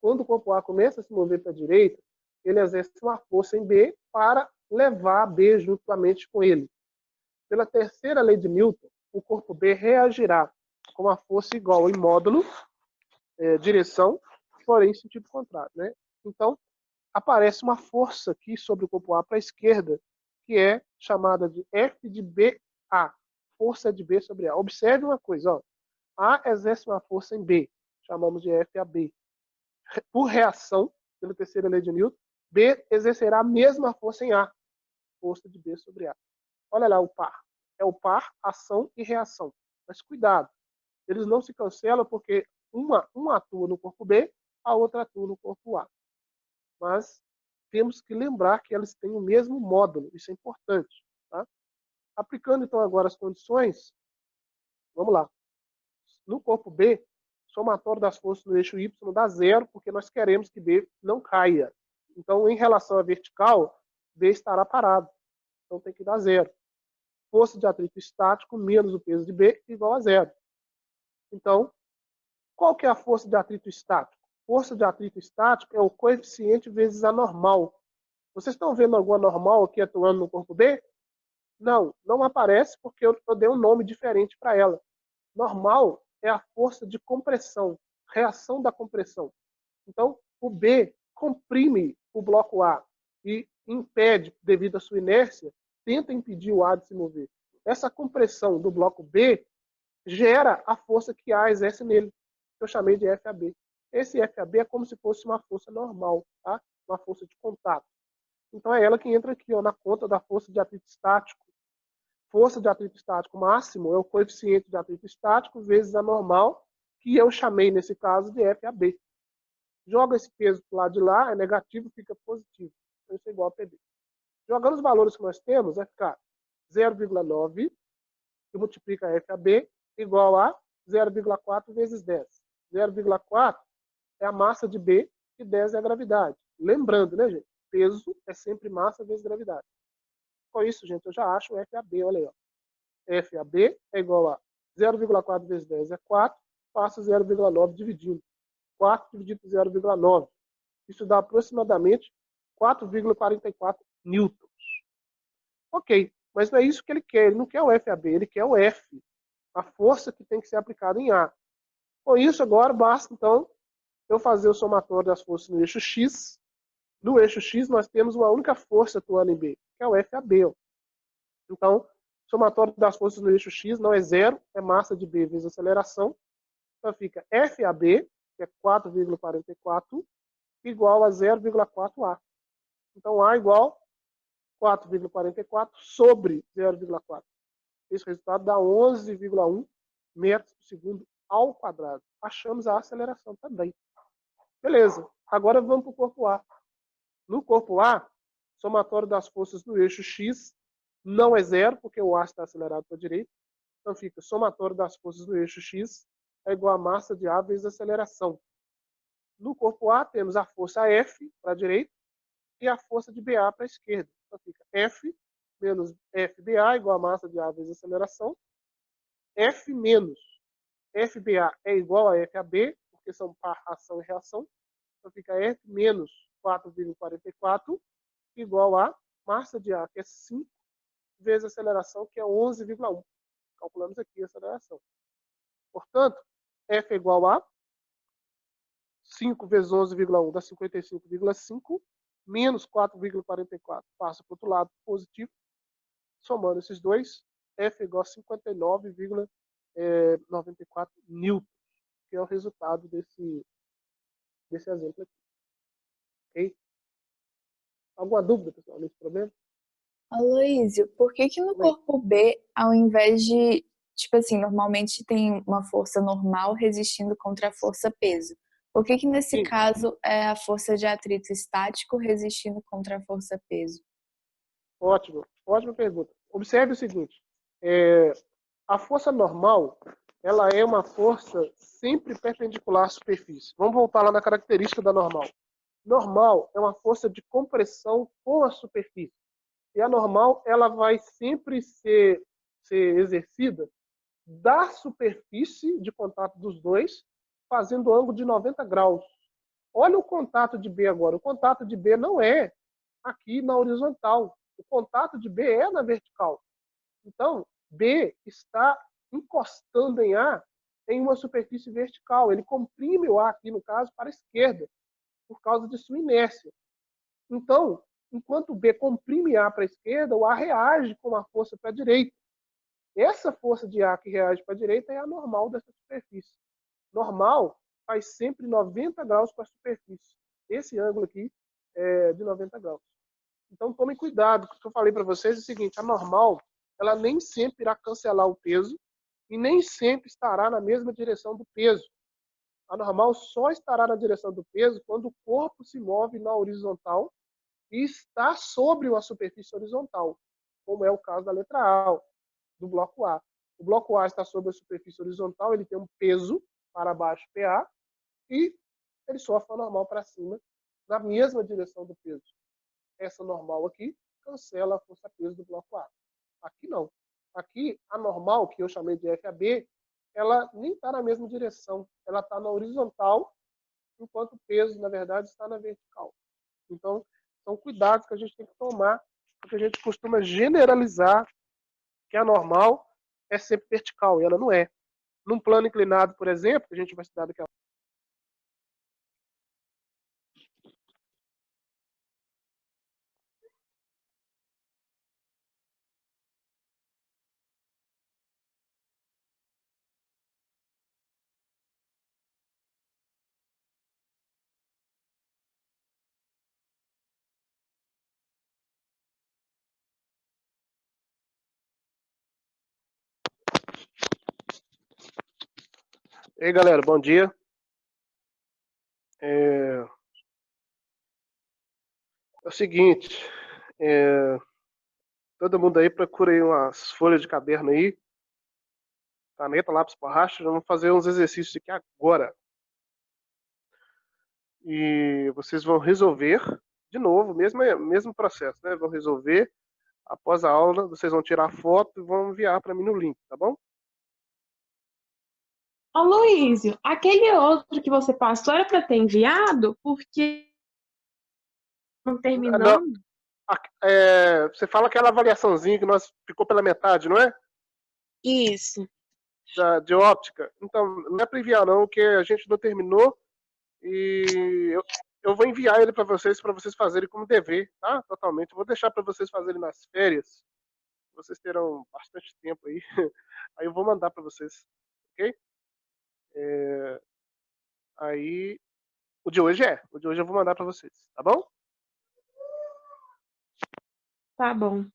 Quando o corpo A começa a se mover para a direita, ele exerce uma força em B para levar B juntamente com ele. Pela terceira lei de Newton, o corpo B reagirá com uma força igual em módulo, direção, porém em sentido contrário, né? Então, aparece uma força aqui sobre o corpo A para a esquerda, que é chamada de F de BA, força de B sobre A. Observe uma coisa, ó. A exerce uma força em B, chamamos de FAB. Por reação, pela terceira lei de Newton, B exercerá a mesma força em A, força de B sobre A. Olha lá o par. É o par, ação e reação. Mas cuidado, eles não se cancelam porque uma atua no corpo B, a outra atua no corpo A. Mas temos que lembrar que elas têm o mesmo módulo, isso é importante. Tá? Aplicando então agora as condições, vamos lá. No corpo B, somatório das forças no eixo Y dá zero, porque nós queremos que B não caia. Então, em relação à vertical, B estará parado. Então tem que dar zero. Força de atrito estático menos o peso de B igual a zero. Então, qual que é a força de atrito estático? Força de atrito estático é o coeficiente vezes a normal. Vocês estão vendo alguma normal aqui atuando no corpo B? Não, não aparece porque eu dei um nome diferente para ela. Normal é a força de compressão, reação da compressão. Então, o B comprime o bloco A e impede, devido à sua inércia, tenta impedir o A de se mover. Essa compressão do bloco B gera a força que A exerce nele, que eu chamei de FAB. Esse FAB é como se fosse uma força normal, tá? Uma força de contato. Então é ela que entra aqui, ó, na conta da força de atrito estático. Força de atrito estático máximo é o coeficiente de atrito estático vezes a normal, que eu chamei nesse caso de FAB. Joga esse peso para o lado de lá, é negativo, fica positivo. Então isso é igual a PB. Jogando os valores que nós temos, vai ficar 0,9, que multiplica FAB, igual a 0,4 vezes 10. 0,4 é a massa de B e 10 é a gravidade. Lembrando, né, gente? Peso é sempre massa vezes gravidade. Com isso, gente, eu já acho o FAB, olha aí, ó. FAB é igual a 0,4 vezes 10 é 4, faço 0,9 dividindo. 4 dividido por 0,9. Isso dá aproximadamente 4,44 newtons. Ok, mas não é isso que ele quer. Ele não quer o FAB, ele quer o F, a força que tem que ser aplicada em A. Com isso, agora basta, então, eu fazer o somatório das forças no eixo X. No eixo X, nós temos uma única força atuando em B, que é o FAB. Ó. Então, somatório das forças no eixo X não é zero, é massa de B vezes aceleração. Então, fica FAB, que é 4,44, igual a 0,4A. Então, A igual 4,44 sobre 0,4. Esse resultado dá 11,1 metros por segundo ao quadrado. Achamos a aceleração também. Beleza. Agora vamos para o corpo A. No corpo A, somatório das forças no eixo X não é zero, porque o A está acelerado para a direita. Então fica somatório das forças no eixo X é igual a massa de A vezes aceleração. No corpo A, temos a força F para a direita e a força de BA para a esquerda. Então fica F menos FBA igual a massa de A vezes aceleração. F menos FBA é igual a FAB, porque são par ação e reação. Então fica F menos 4,44 igual a massa de A, que é 5 vezes a aceleração, que é 11,1. Calculamos aqui a aceleração. Portanto, F é igual a 5 vezes 11,1 dá 55,5, menos 4,44. Passa para o outro lado, positivo. Somando esses dois, F é igual a 59,94 newtons, que é o resultado desse exemplo aqui. Ok? Alguma dúvida, pessoal, nesse problema? Aloísio, por que que no corpo B, ao invés de, tipo assim, normalmente tem uma força normal resistindo contra a força peso? Por que que nesse Sim. caso é a força de atrito estático resistindo contra a força peso? Ótimo, ótima pergunta. Observe o seguinte, a força normal, ela é uma força sempre perpendicular à superfície. Vamos voltar lá na característica da normal. Normal é uma força de compressão com a superfície. E a normal, ela vai sempre ser exercida da superfície de contato dos dois, fazendo ângulo de 90 graus. Olha o contato de B agora. O contato de B não é aqui na horizontal. O contato de B é na vertical. Então, B está encostando em A em uma superfície vertical. Ele comprime o A aqui, no caso, para a esquerda, por causa de sua inércia. Então, enquanto B comprime A para a esquerda, o A reage com uma força para a direita. Essa força de A que reage para a direita é a normal dessa superfície. Normal faz sempre 90 graus com a superfície. Esse ângulo aqui é de 90 graus. Então, tomem cuidado, porque eu falei para vocês é o seguinte, a normal, ela nem sempre irá cancelar o peso e nem sempre estará na mesma direção do peso. A normal só estará na direção do peso quando o corpo se move na horizontal e está sobre uma superfície horizontal, como é o caso da letra A, do bloco A. O bloco A está sobre a superfície horizontal, ele tem um peso para baixo, PA, e ele sofre a normal para cima, na mesma direção do peso. Essa normal aqui cancela a força-peso do bloco A. Aqui não. Aqui, a normal, que eu chamei de FAB, ela nem está na mesma direção. Ela está na horizontal, enquanto o peso, na verdade, está na vertical. Então, são cuidados que a gente tem que tomar, porque a gente costuma generalizar que a normal é sempre vertical, e ela não é. Num plano inclinado, por exemplo, que a gente vai estudar daqui a pouco. E aí, galera, bom dia. É o seguinte, todo mundo aí procura aí umas folhas de caderno aí, caneta, lápis, borracha, vamos fazer uns exercícios aqui agora. E vocês vão resolver, de novo, mesmo processo, né? Vão resolver, após a aula, vocês vão tirar foto e vão enviar para mim no link, tá bom? Ô, Luísio, aquele outro que você passou era para ter enviado, porque não terminamos. Você fala aquela avaliaçãozinha que nós ficou pela metade, não é? Isso. De óptica. Então, não é para enviar não, que a gente não terminou e eu vou enviar ele para vocês fazerem como dever, tá? Totalmente. Eu vou deixar para vocês fazerem nas férias. Vocês terão bastante tempo aí. Aí eu vou mandar para vocês, ok? Aí, o de hoje eu vou mandar para vocês, tá bom? Tá bom.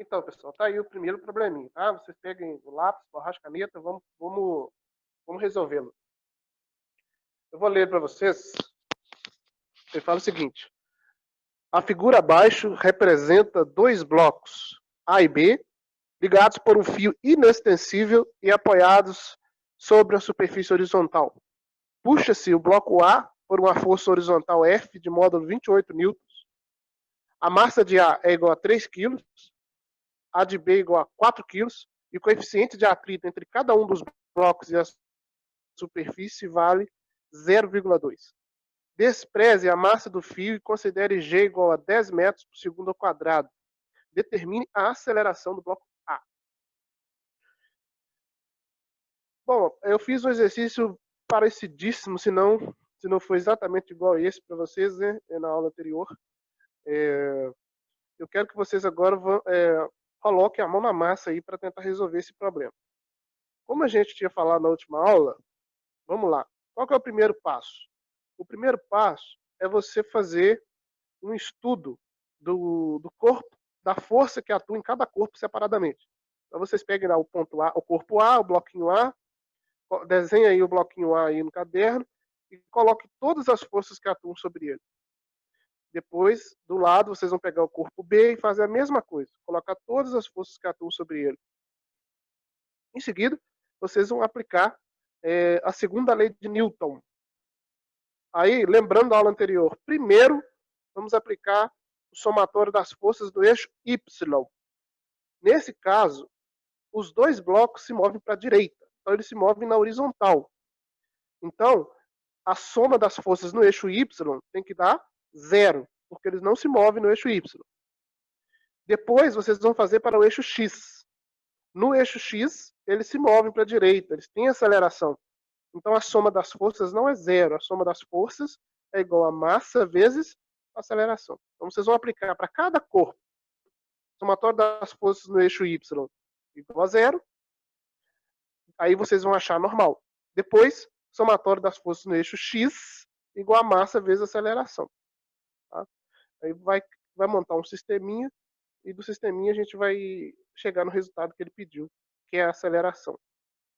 Então, pessoal, tá aí o primeiro probleminha, tá? Vocês peguem o lápis, borracha, caneta, vamos resolvê-lo. Eu vou ler para vocês. Ele fala o seguinte: a figura abaixo representa dois blocos, A e B, ligados por um fio inextensível e apoiados sobre a superfície horizontal. Puxa-se o bloco A por uma força horizontal F de módulo 28 newtons. A massa de A é igual a 3 kg, a de B é igual a 4 kg, e o coeficiente de atrito entre cada um dos blocos e a superfície vale 0,2. Despreze a massa do fio e considere G igual a 10 metros por segundo ao quadrado. Determine a aceleração do bloco A. Bom, eu fiz um exercício parecidíssimo, se não foi exatamente igual a esse para vocês, né, na aula anterior. Eu quero que vocês agora coloquem a mão na massa aí para tentar resolver esse problema. Como a gente tinha falado na última aula, vamos lá. Qual que é o primeiro passo? O primeiro passo é você fazer um estudo do corpo, da força que atua em cada corpo separadamente. Então vocês peguem lá o ponto A, o corpo A, o bloquinho A, desenha aí o bloquinho A aí no caderno e coloque todas as forças que atuam sobre ele. Depois, do lado, vocês vão pegar o corpo B e fazer a mesma coisa. Colocar todas as forças que atuam sobre ele. Em seguida, vocês vão aplicar a segunda lei de Newton. Aí, lembrando da aula anterior, primeiro vamos aplicar o somatório das forças do eixo Y. Nesse caso, os dois blocos se movem para a direita. Então, eles se movem na horizontal. Então, a soma das forças no eixo Y tem que dar 0, porque eles não se movem no eixo Y. Depois, vocês vão fazer para o eixo X. No eixo X, eles se movem para a direita, eles têm aceleração. Então, a soma das forças não é 0. A soma das forças é igual a massa vezes a aceleração. Então, vocês vão aplicar para cada corpo somatório das forças no eixo Y igual a 0. Aí vocês vão achar normal. Depois, somatório das forças no eixo X igual a massa vezes a aceleração. Tá? Aí vai montar um sisteminha e do sisteminha a gente vai chegar no resultado que ele pediu, que é a aceleração.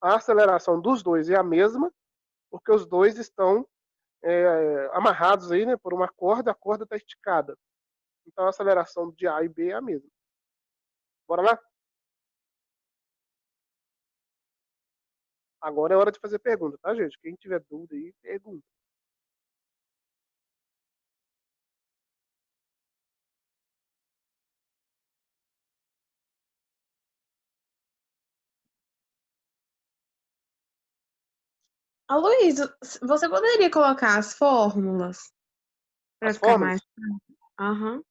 A aceleração dos dois é a mesma, porque os dois estão amarrados aí, né, por uma corda, a corda está esticada. Então a aceleração de A e B é a mesma. Bora lá? Agora é hora de fazer pergunta, tá, gente? Quem tiver dúvida aí, pergunta. Aloysio, você poderia colocar as fórmulas para As ficar fórmulas? mais. Aham.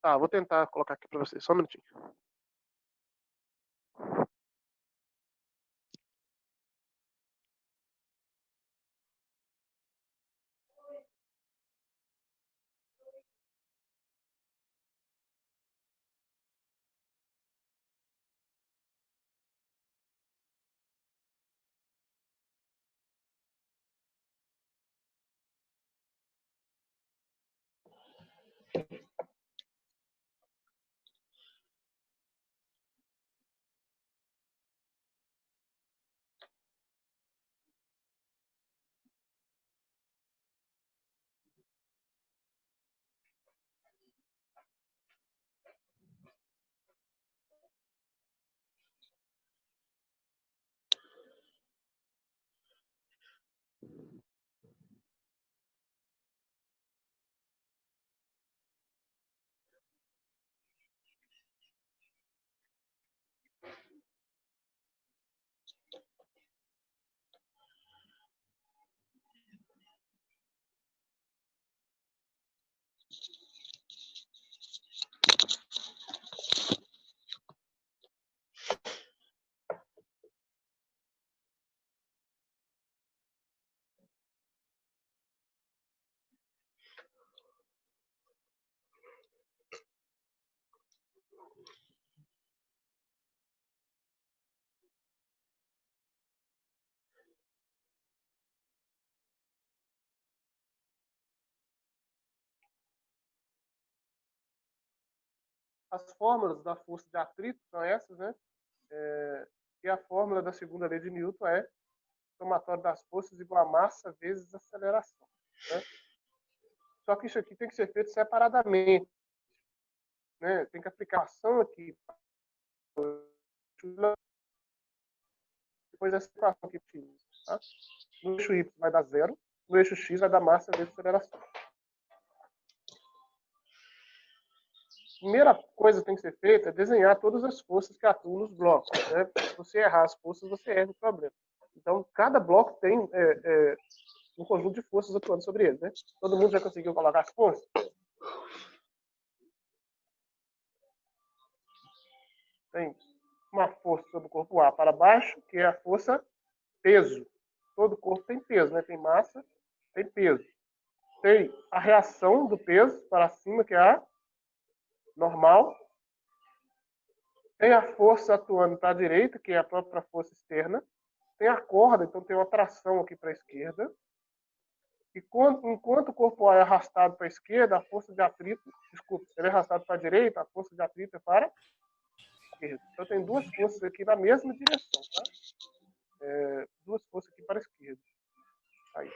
Tá, vou tentar colocar aqui para vocês, só um minutinho. As fórmulas da força de atrito são essas, né? E a fórmula da segunda lei de Newton é somatório das forças igual a massa vezes aceleração. Né? Só que isso aqui tem que ser feito separadamente. Né? Tem que aplicar ação aqui. Depois essa equação aqui. Tá? No eixo Y vai dar 0. No eixo X vai dar massa vezes aceleração. A primeira coisa que tem que ser feita é desenhar todas as forças que atuam nos blocos. Né? Se você errar as forças, você erra o problema. Então, cada bloco tem um conjunto de forças atuando sobre ele, né? Todo mundo já conseguiu colocar as forças? Tem uma força sobre o corpo A para baixo, que é a força peso. Todo corpo tem peso, né? Tem massa, tem peso. Tem a reação do peso para cima, que é a normal. Tem a força atuando para a direita, que é a própria força externa. Tem a corda, então tem uma tração aqui para a esquerda. E enquanto o corpo A é arrastado para a esquerda, a força de atrito, desculpa, ele é arrastado para a direita, a força de atrito é para a esquerda. Então tem duas forças aqui na mesma direção, tá? Duas forças aqui para a esquerda. Aí.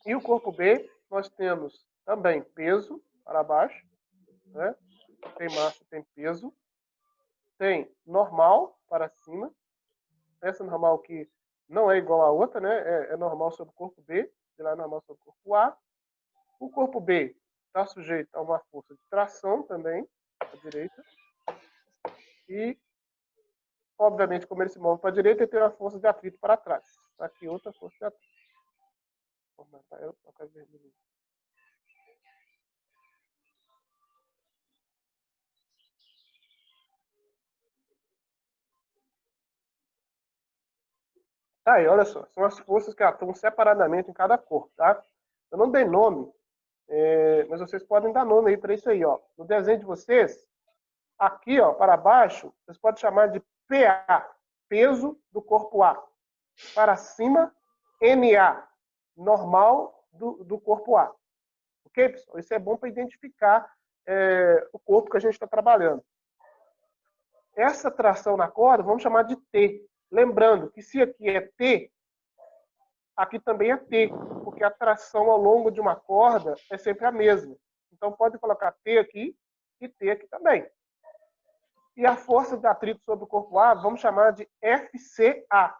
E o corpo B, nós temos também peso para baixo, né? Tem massa, tem peso. Tem normal para cima. Essa normal aqui não é igual à outra, né? É normal sobre o corpo B, de lá é normal sobre o corpo A. O corpo B está sujeito a uma força de tração também, à direita. E, obviamente, como ele se move para a direita, ele tem uma força de atrito para trás. Aqui outra força de atrito. Aí, olha só, são as forças que atuam separadamente em cada corpo, tá? Eu não dei nome, mas vocês podem dar nome aí para isso aí, ó. No desenho de vocês, aqui, ó, para baixo, vocês podem chamar de PA, peso do corpo A. Para cima, NA, normal do corpo A. Ok, pessoal? Isso é bom para identificar o corpo que a gente está trabalhando. Essa tração na corda, vamos chamar de T. Lembrando que se aqui é T, aqui também é T, porque a tração ao longo de uma corda é sempre a mesma. Então pode colocar T aqui e T aqui também. E a força de atrito sobre o corpo A, vamos chamar de FCA.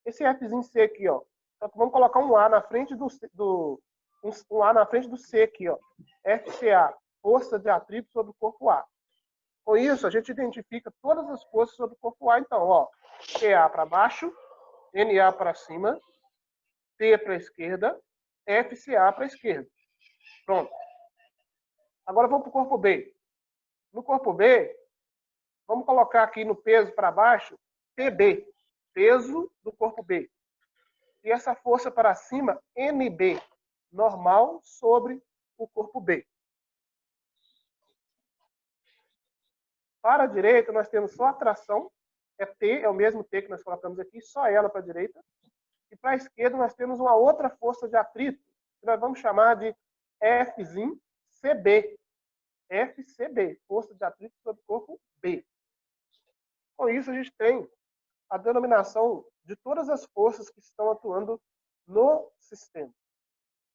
Esse Fzinho C aqui, ó. Então vamos colocar um A na frente um A na frente do C aqui, ó. FCA, força de atrito sobre o corpo A. Com isso, a gente identifica todas as forças sobre o corpo A. Então, ó, PA para baixo, NA para cima, T para a esquerda, FCA para a esquerda. Pronto. Agora vamos para o corpo B. No corpo B, vamos colocar aqui no peso para baixo, PB, peso do corpo B. E essa força para cima, NB, normal sobre o corpo B. Para a direita, nós temos só a tração, é T, é o mesmo T que nós colocamos aqui, só ela para a direita. E para a esquerda, nós temos uma outra força de atrito, que nós vamos chamar de Fzinho CB. FCB, força de atrito sobre o corpo B. Com isso, a gente tem a denominação de todas as forças que estão atuando no sistema.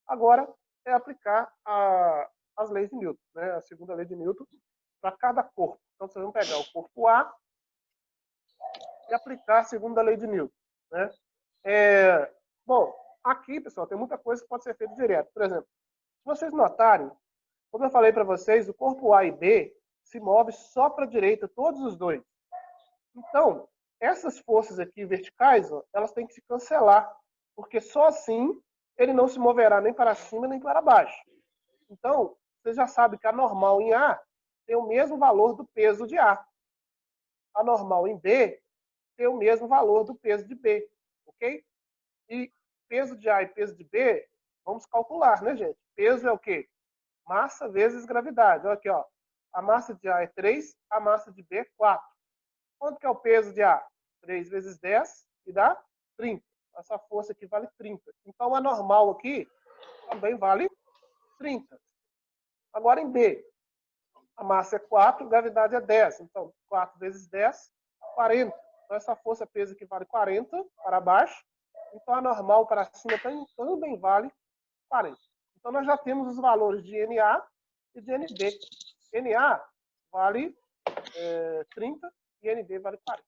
Agora, é aplicar as leis de Newton, né? A segunda lei de Newton, para cada corpo. Então, vocês vão pegar o corpo A e aplicar a segunda lei de Newton, né? Bom, aqui, pessoal, tem muita coisa que pode ser feita direto. Por exemplo, se vocês notarem, como eu falei para vocês, o corpo A e B se move só para a direita, todos os dois. Então, essas forças aqui verticais, ó, elas têm que se cancelar, porque só assim ele não se moverá nem para cima nem para baixo. Então, vocês já sabem que a normal em A tem o mesmo valor do peso de A. A normal em B tem o mesmo valor do peso de B, ok? E peso de A e peso de B, vamos calcular, né, gente? Peso é o quê? Massa vezes gravidade. Olha aqui, ó. A massa de A é 3, a massa de B é 4. Quanto que é o peso de A? 3 vezes 10 e dá 30. Essa força aqui vale 30. Então, a normal aqui também vale 30. Agora, em B, a massa é 4, a gravidade é 10. Então, 4 vezes 10, 40. Então, essa força peso aqui vale 40 para baixo. Então, a normal para cima também vale 40. Então, nós já temos os valores de NA e de NB. NA vale 30 e NB vale 40.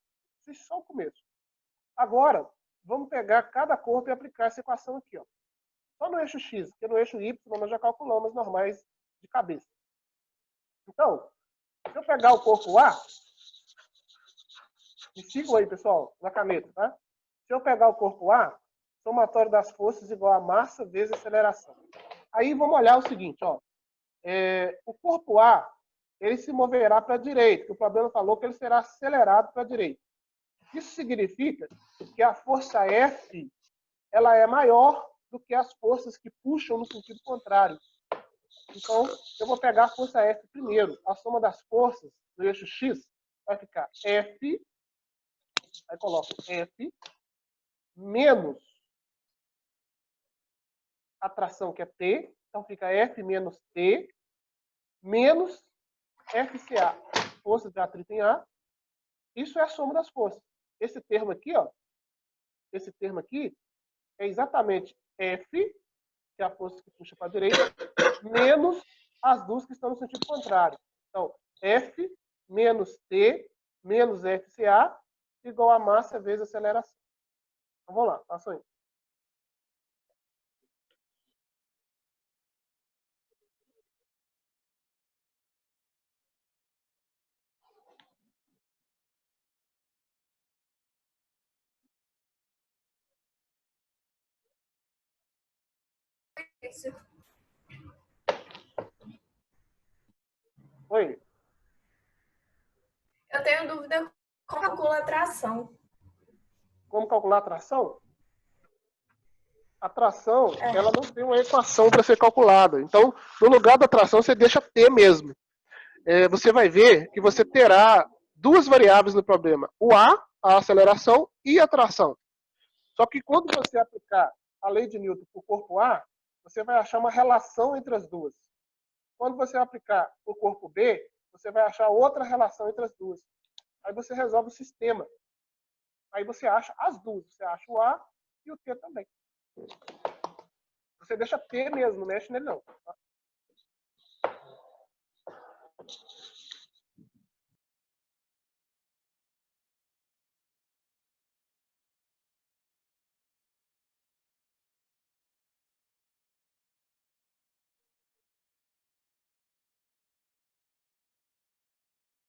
Isso é só o começo. Agora, vamos pegar cada corpo e aplicar essa equação aqui, ó. Só no eixo X, porque no eixo Y nós já calculamos normais de cabeça. Então, Se eu pegar o corpo A, me sigam aí, pessoal, na caneta, tá? Se eu pegar o corpo A, somatório das forças igual a massa vezes aceleração. Aí vamos olhar o seguinte, ó. O corpo A, ele se moverá para a direita, que o problema falou que ele será acelerado para a direita. Isso significa que a força F, ela é maior do que as forças que puxam no sentido contrário. Então, eu vou pegar a força F primeiro. A soma das forças do eixo X vai ficar F, aí coloco F, menos a tração, que é T, então fica F menos T, menos FCA, força de atrito em A. Isso é a soma das forças. Esse termo aqui, ó, esse termo aqui é exatamente F, que é a força que puxa para a direita, menos as duas que estão no sentido contrário. Então, F menos T menos FCA igual a massa vezes a aceleração. Então, vamos lá, façam aí. Oi. Eu tenho dúvida como calcula a tração. Como calcular a tração? A tração, ela não tem uma equação para ser calculada. Então, no lugar da tração, você deixa T mesmo. Você vai ver que você terá duas variáveis no problema. O A aceleração, e a tração. Só que quando você aplicar a lei de Newton para o corpo A, você vai achar uma relação entre as duas. Quando você aplicar o corpo B, você vai achar outra relação entre as duas. Aí você resolve o sistema. Aí você acha as duas. Você acha o A e o T também. Você deixa T mesmo, não mexe nele não. Tá?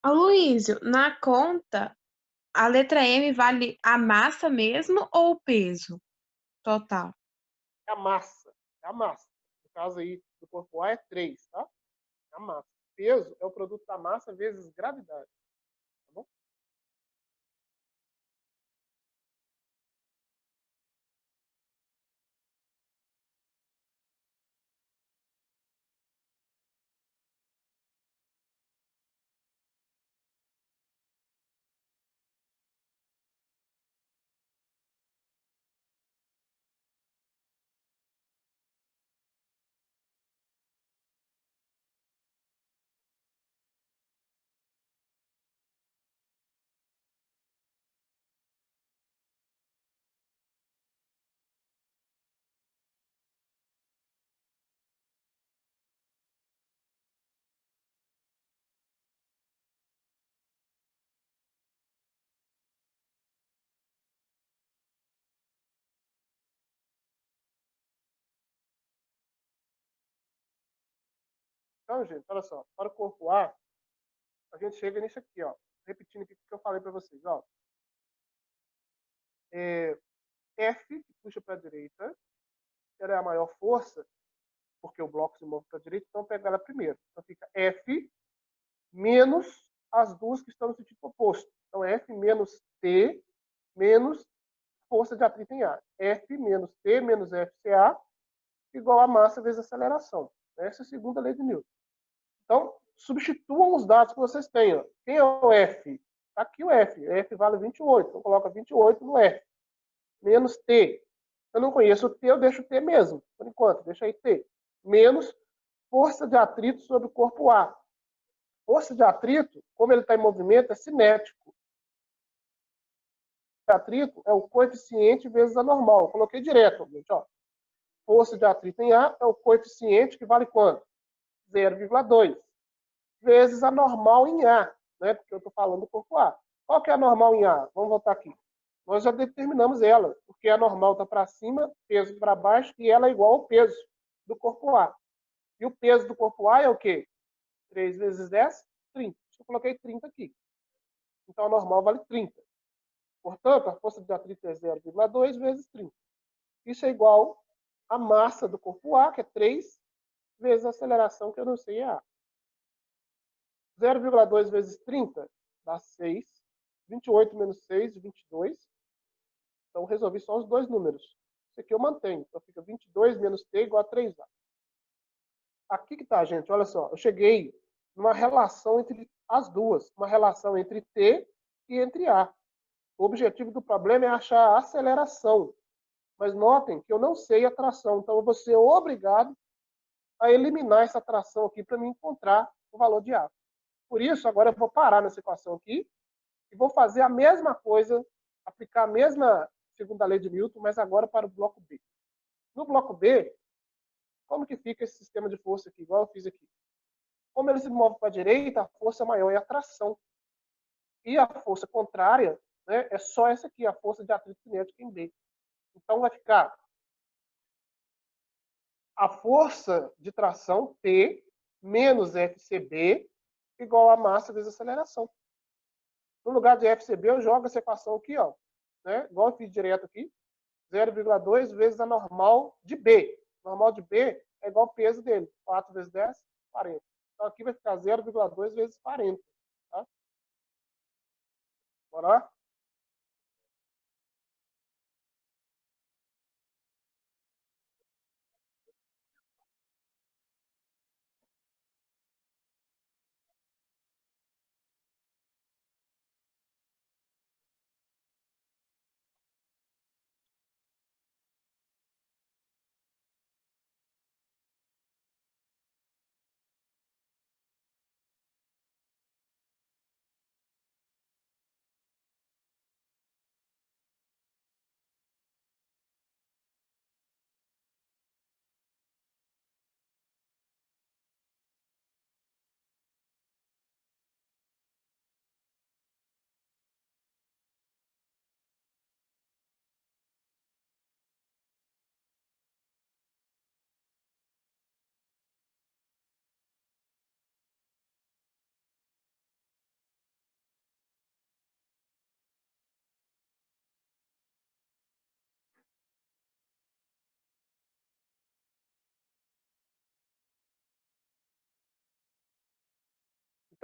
Aloysio, na conta, a letra M vale a massa mesmo ou o peso total? É a massa. É a massa. No caso aí do corpo A é 3, tá? É a massa. Peso é o produto da massa vezes gravidade. Tá bom? Então, gente, olha só. Para o corpo A, a gente chega nisso aqui, ó. Repetindo aqui o que eu falei para vocês, ó. F, que puxa para a direita, ela é a maior força, porque o bloco se move para a direita, então pega ela primeiro. Então fica F menos as duas que estão no sentido oposto. Então F menos T menos força de atrito em A. F menos T menos FCA igual a massa vezes a aceleração. Essa é a segunda lei de Newton. Então, substituam os dados que vocês têm. Ó. Quem é o F? Tá aqui o F. F vale 28. Então, coloca 28 no F. Menos T. Eu não conheço o T, eu deixo o T mesmo. Por enquanto, deixa aí T. Menos força de atrito sobre o corpo A. Força de atrito, como ele está em movimento, é cinético. Força de atrito é o coeficiente vezes a normal. Eu coloquei direto, gente. Ó. Força de atrito em A é o coeficiente que vale quanto? 0,2 vezes a normal em A, né? Porque eu estou falando do corpo A. Qual que é a normal em A? Vamos voltar aqui. Nós já determinamos ela, porque a normal está para cima, peso para baixo, e ela é igual ao peso do corpo A. E o peso do corpo A é o quê? 3 vezes 10, 30. eu coloquei 30 aqui. Então, a normal vale 30. Portanto, a força de atrito é 0,2 vezes 30. Isso é igual à massa do corpo A, que é 3, vezes a aceleração, que eu não sei, é A. 0,2 vezes 30 dá 6. 28 menos 6, 22. Então, resolvi só os dois números. Isso aqui eu mantenho. Então, fica 22 menos T igual a 3A. Aqui que está, gente. Olha só. Eu cheguei numa relação entre as duas. Uma relação entre T e entre A. O objetivo do problema é achar a aceleração. Mas notem que eu não sei a tração. Então, eu vou ser obrigado a eliminar essa tração aqui para me encontrar o valor de A. Por isso, agora eu vou parar nessa equação aqui e vou fazer a mesma coisa, aplicar a mesma segunda lei de Newton, mas agora para o bloco B. No bloco B, como que fica esse sistema de força aqui, igual eu fiz aqui? Como ele se move para a direita, a força maior é a tração. E a força contrária, né, é só essa aqui, a força de atrito cinético em B. Então vai ficar a força de tração, P, menos FCB, igual a massa vezes a aceleração. No lugar de FCB, eu jogo essa equação aqui, ó, né, igual eu fiz direto aqui, 0,2 vezes a normal de B. Normal de B é igual ao peso dele. 4 vezes 10, 40. Então aqui vai ficar 0,2 vezes 40. Tá? Bora lá?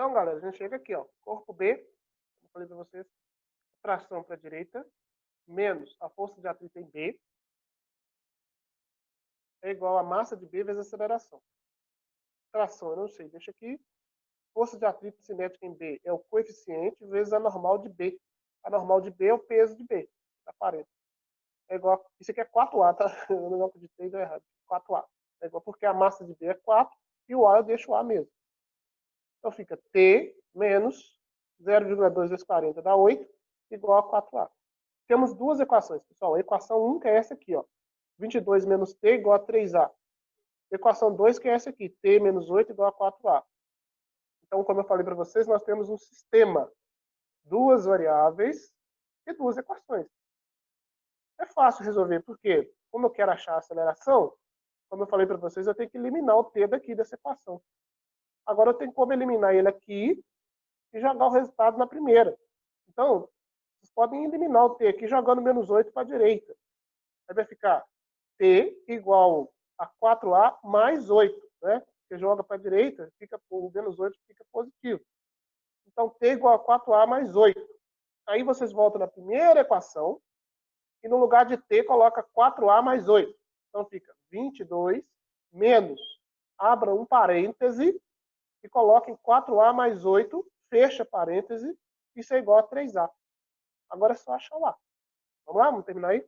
Então, galera, a gente chega aqui, ó. Corpo B, como eu falei para vocês, tração para a direita, menos a força de atrito em B, é igual a massa de B vezes a aceleração. Tração, eu não sei, deixa aqui. Força de atrito cinética em B é o coeficiente vezes a normal de B. A normal de B é o peso de B, da parede. É igual, isso aqui é 4A, tá? Eu não acreditei, deu errado. 4A. É igual porque a massa de B é 4 e o A eu deixo o A mesmo. Então fica T menos 0,2 vezes 40 dá 8, igual a 4A. Temos duas equações, pessoal. A equação 1, que é essa aqui, ó. 22 menos T igual a 3A. Equação 2, que é essa aqui. T menos 8 igual a 4A. Então, como eu falei para vocês, nós temos um sistema. Duas variáveis e duas equações. É fácil resolver, porque como eu quero achar a aceleração, como eu falei para vocês, eu tenho que eliminar o T daqui dessa equação. Agora eu tenho como eliminar ele aqui e jogar o resultado na primeira. Então, vocês podem eliminar o T aqui jogando menos 8 para a direita. Aí vai ficar T igual a 4A mais 8. Né? Você joga para a direita, fica, o menos 8 fica positivo. Então, T igual a 4A mais 8. Aí vocês voltam na primeira equação e no lugar de T coloca 4A mais 8. Então fica 22 menos, abra um parêntese e coloquem 4A mais 8, fecha parêntese, isso é igual a 3A. Agora é só achar o A. Vamos lá? Vamos terminar aí?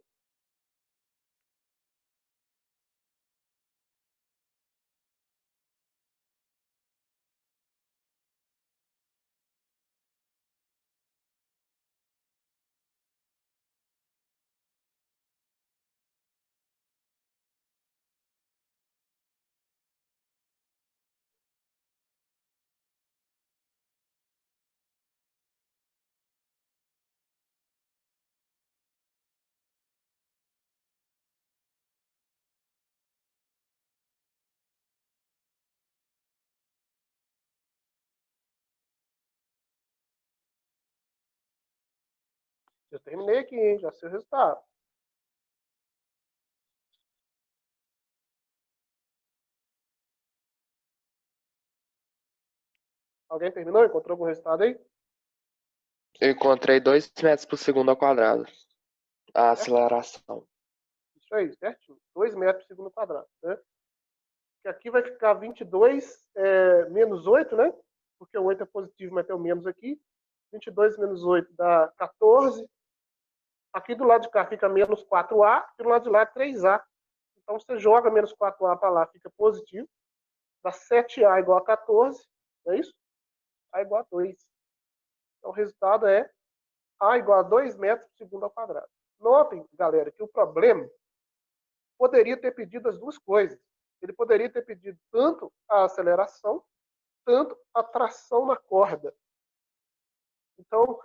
Eu terminei aqui, hein? Já sei o resultado. Alguém terminou? Encontrou algum resultado aí? Eu encontrei 2 metros por segundo ao quadrado. A aceleração. Isso aí, certinho. 2 metros por segundo ao quadrado, né? Que aqui vai ficar 22 menos 8, né? Porque o 8 é positivo, mas tem o menos aqui. 22 menos 8 dá 14. Aqui do lado de cá fica menos 4A, e do lado de lá é 3A. Então você joga menos 4A para lá, fica positivo. Dá 7A igual a 14, não é isso? A igual a 2. Então o resultado é A igual a 2 metros por segundo ao quadrado. Notem, galera, que o problema poderia ter pedido as duas coisas. Ele poderia ter pedido tanto a aceleração, tanto a tração na corda. Então,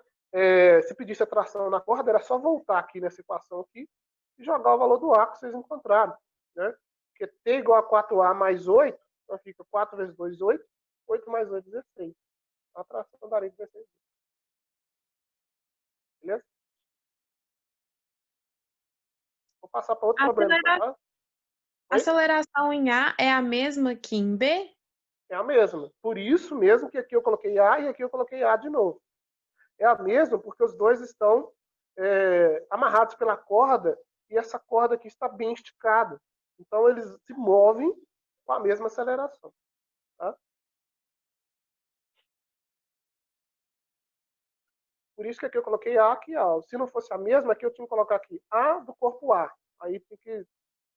se pedisse a tração na corda, era só voltar aqui nessa equação aqui e jogar o valor do A que vocês encontraram. Né? Porque T igual a 4A mais 8, então fica 4 vezes 2, 8. 8 mais 8, 16. A tração daria 16. Beleza? Vou passar para outro problema. Tá? A aceleração em A é a mesma que em B? É a mesma. Por isso mesmo que aqui eu coloquei A e aqui eu coloquei A de novo. É a mesma porque os dois estão amarrados pela corda e essa corda aqui está bem esticada. Então eles se movem com a mesma aceleração. Tá? Por isso que aqui eu coloquei A aqui A. Se não fosse a mesma, aqui eu tinha que colocar aqui A do corpo A. Aí tem que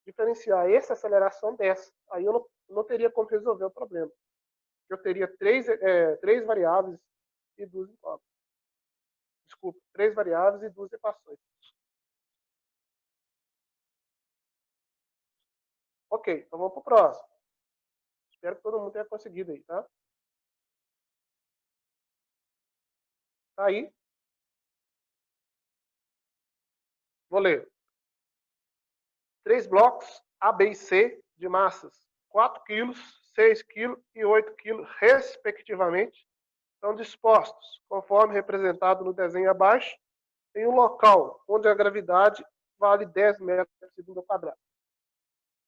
diferenciar essa aceleração dessa. Aí eu não teria como resolver o problema. Eu teria três variáveis e duas incógnitas. Desculpa, 3 variáveis e 2 equações. Ok, então vamos para o próximo. Espero que todo mundo tenha conseguido aí, tá? Tá aí. Vou ler. 3 blocos A, B e C de massas 4 kg, 6 kg e 8 kg, respectivamente, são dispostos, conforme representado no desenho abaixo, em um local onde a gravidade vale 10 metros por segundo ao quadrado.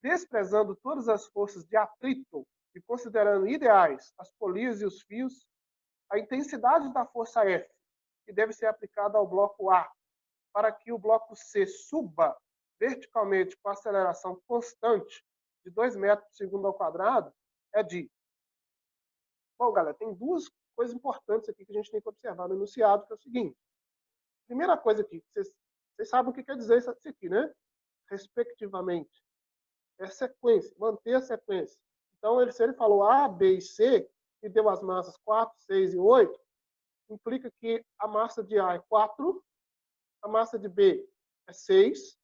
Desprezando todas as forças de atrito e considerando ideais as polias e os fios, a intensidade da força F, que deve ser aplicada ao bloco A, para que o bloco C suba verticalmente com aceleração constante de 2 metros por segundo ao quadrado, é de... Bom, galera, tem duas coisas importantes aqui que a gente tem que observar no enunciado, que é o seguinte. Primeira coisa aqui, vocês sabem o que quer dizer isso aqui, né? Respectivamente. É sequência, manter a sequência. Então, se ele falou A, B e C, e deu as massas 4, 6 e 8, implica que a massa de A é 4, a massa de B é 6,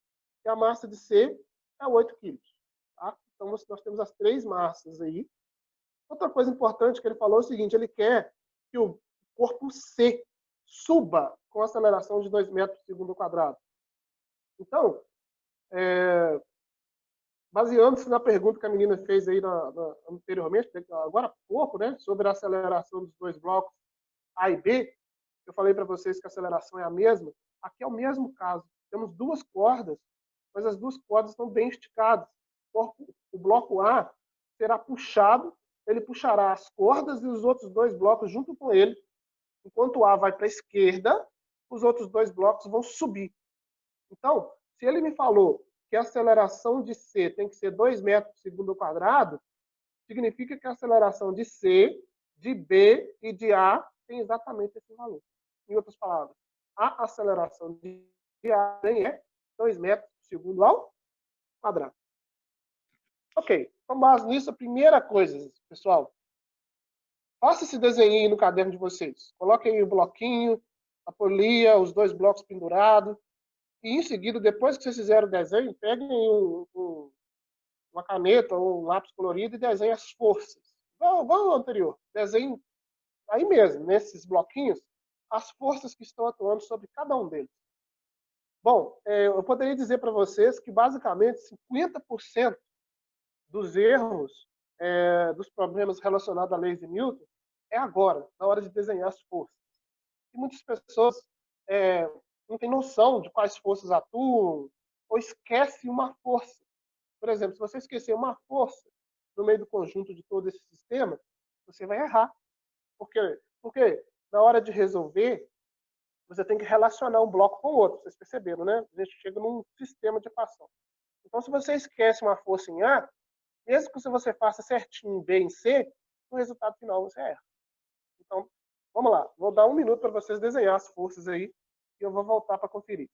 e a massa de C é 8 kg. Tá? Então, nós temos as 3 massas aí. Outra coisa importante que ele falou é o seguinte, ele quer que o corpo C suba com aceleração de 2 metros por segundo ao quadrado. Então, baseando-se na pergunta que a menina fez aí anteriormente, agora há pouco, né, sobre a aceleração dos 2 blocos A e B, eu falei para vocês que a aceleração é a mesma. Aqui é o mesmo caso. Temos 2 cordas, mas as 2 cordas estão bem esticadas. O bloco A será puxado, ele puxará as cordas e os outros 2 blocos junto com ele. Enquanto o A vai para a esquerda, os outros 2 blocos vão subir. Então, se ele me falou que a aceleração de C tem que ser 2 metros por segundo ao quadrado, significa que a aceleração de C, de B e de A tem exatamente esse valor. Em outras palavras, a aceleração de A é 2 metros por segundo ao quadrado. Ok, com base nisso, a primeira coisa, pessoal, faça esse desenho aí no caderno de vocês. Coloquem aí o bloquinho, a polia, os 2 blocos pendurados. E em seguida, depois que vocês fizeram o desenho, peguem uma caneta ou um lápis colorido e desenhem as forças. Igual ao anterior. Desenhe aí mesmo, nesses bloquinhos, as forças que estão atuando sobre cada um deles. Bom, eu poderia dizer para vocês que basicamente 50% dos erros dos problemas relacionados à lei de Newton é agora, na hora de desenhar as forças. E muitas pessoas não tem noção de quais forças atuam, ou esquece uma força. Por exemplo, se você esquecer uma força no meio do conjunto de todo esse sistema, você vai errar. Por quê? Porque na hora de resolver, você tem que relacionar um bloco com o outro. Vocês perceberam, né? A gente chega num sistema de equação. Então, se você esquece uma força em A, mesmo que você faça certinho em B e em C, no resultado final você erra. Então, vamos lá. Vou dar 1 minuto para vocês desenhar as forças aí e eu vou voltar para conferir.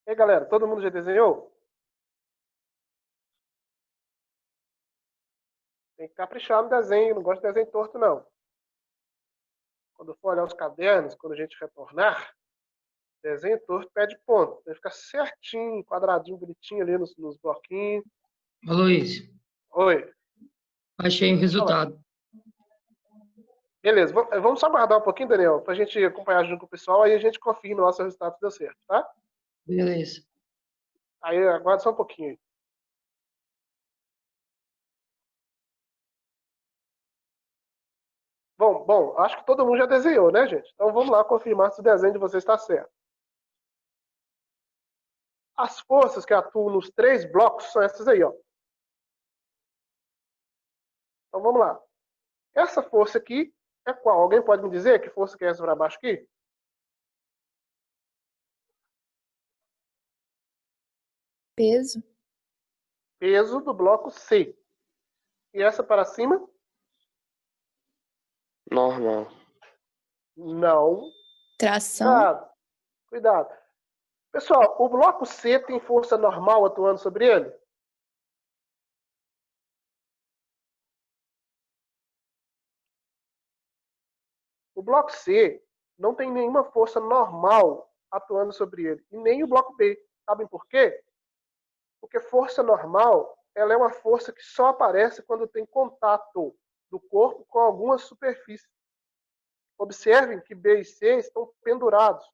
E aí, galera, todo mundo já desenhou? Tem que caprichar no desenho, não gosto de desenho torto, não. Quando for olhar os cadernos, quando a gente retornar, desenho torto pede ponto. Tem que ficar certinho, quadradinho, bonitinho ali nos bloquinhos. Ô, Luiz, Oi. achei o resultado. Beleza, vamos só aguardar um pouquinho, Daniel, pra gente acompanhar junto com o pessoal, aí a gente confirma lá se o resultado deu certo, tá? Beleza. Aí aguarda só um pouquinho aí. Bom, acho que todo mundo já desenhou, né, gente? Então vamos lá confirmar se o desenho de vocês está certo. As forças que atuam nos 3 blocos são essas aí, ó. Então vamos lá. Essa força aqui é qual? Alguém pode me dizer que força que é essa para baixo aqui? Peso. Peso do bloco C. E essa para cima? Normal. Não. Tração. Cuidado. Pessoal, o bloco C tem força normal atuando sobre ele? O bloco C não tem nenhuma força normal atuando sobre ele. E nem o bloco B. Sabem por quê? Porque força normal, ela é uma força que só aparece quando tem contato do corpo com alguma superfície. Observem que B e C estão pendurados.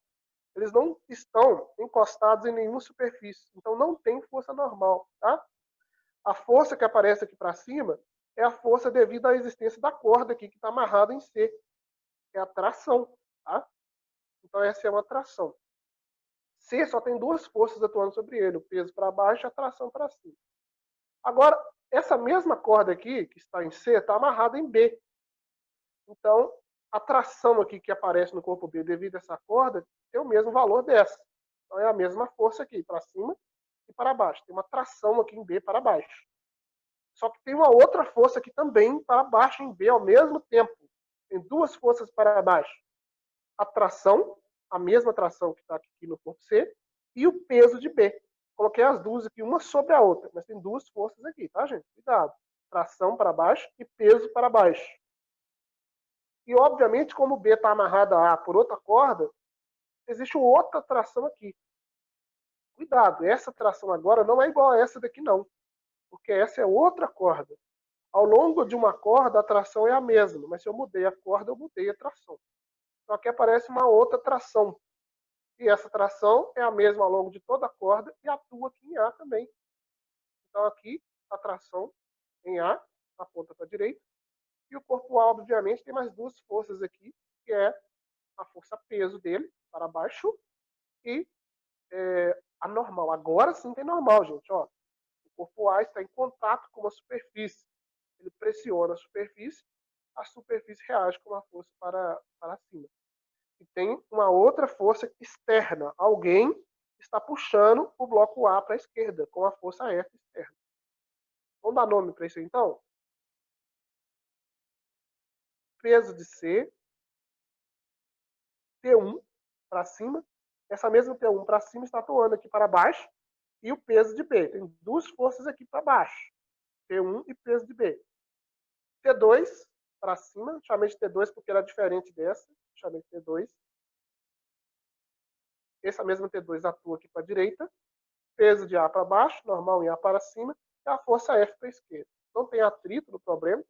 Eles não estão encostados em nenhuma superfície. Então não tem força normal, tá? A força que aparece aqui para cima é a força devido à existência da corda aqui que está amarrada em C. É a tração, tá? Então essa é uma tração. C só tem 2 forças atuando sobre ele, o peso para baixo e a tração para cima. Agora, essa mesma corda aqui, que está em C, está amarrada em B. Então, a tração aqui que aparece no corpo B devido a essa corda tem o mesmo valor dessa. Então é a mesma força aqui, para cima e para baixo. Tem uma tração aqui em B para baixo. Só que tem uma outra força aqui também para baixo em B ao mesmo tempo. Tem 2 forças para baixo. A tração a mesma tração que está aqui no corpo C, e o peso de B. Coloquei as duas aqui, uma sobre a outra, mas tem duas forças aqui, tá, gente? Cuidado. Tração para baixo e peso para baixo. E, obviamente, como o B está amarrado a A por outra corda, existe outra tração aqui. Cuidado, essa tração agora não é igual a essa daqui, não. Porque essa é outra corda. Ao longo de uma corda, a tração é a mesma, mas se eu mudei a corda, eu mudei a tração. Então aqui aparece uma outra tração. E essa tração é a mesma ao longo de toda a corda e atua aqui em A também. Então aqui a tração em A aponta para a direita. E o corpo A, obviamente, tem mais duas forças aqui, que é a força peso dele, para baixo, e a normal. Agora sim tem normal, gente. Ó. O corpo A está em contato com uma superfície. Ele pressiona a superfície reage com uma força para cima. E tem uma outra força externa. Alguém está puxando o bloco A para a esquerda, com a força F externa. Vamos dar nome para isso aí, então? Peso de C, T1 para cima. Essa mesma T1 para cima está atuando aqui para baixo. E o peso de B. Tem duas forças aqui para baixo. T1 e peso de B. T2 para cima. Chamei de T2 porque era diferente dessa. Chamei de T2. Essa mesma T2 atua aqui para a direita. Peso de A para baixo, normal em A para cima. E a força F para a esquerda. Não tem atrito no problema.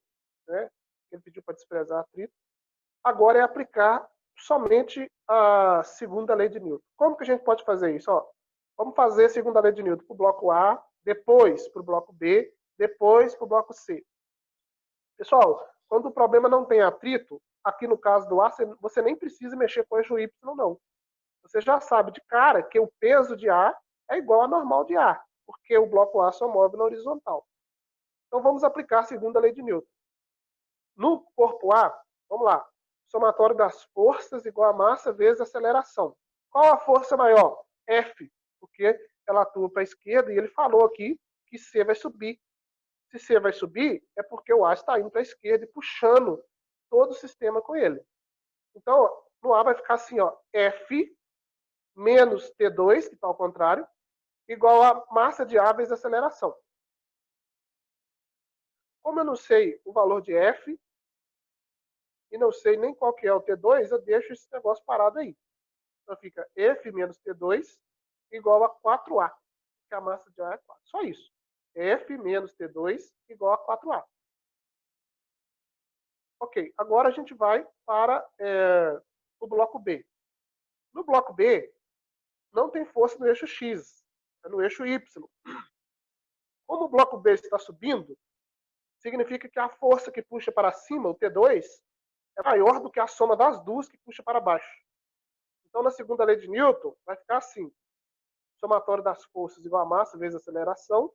Né? Ele pediu para desprezar atrito. Agora é aplicar somente a segunda lei de Newton. Como que a gente pode fazer isso? Ó, vamos fazer a segunda lei de Newton para o bloco A, depois para o bloco B, depois para o bloco C. Pessoal, quando o problema não tem atrito, aqui no caso do A, você nem precisa mexer com o eixo Y, não. Você já sabe de cara que o peso de A é igual a normal de A, porque o bloco A só move na horizontal. Então vamos aplicar a segunda lei de Newton. No corpo A, vamos lá, somatório das forças igual a massa vezes a aceleração. Qual a força maior? F, porque ela atua para a esquerda e ele falou aqui que C vai subir. Se C vai subir, é porque o A está indo para a esquerda e puxando todo o sistema com ele. Então, no A vai ficar assim, ó, F menos T2, que está ao contrário, igual a massa de A vezes a aceleração. Como eu não sei o valor de F, e não sei nem qual que é o T2, eu deixo esse negócio parado aí. Então fica F menos T2 igual a 4A, porque a massa de A é 4. Só isso. F menos T2 igual a 4A. Ok, agora a gente vai para o bloco B. No bloco B, não tem força no eixo X, é no eixo Y. Como o bloco B está subindo, significa que a força que puxa para cima, o T2, é maior do que a soma das duas que puxa para baixo. Então, na segunda lei de Newton, vai ficar assim. Somatório das forças igual a massa vezes a aceleração.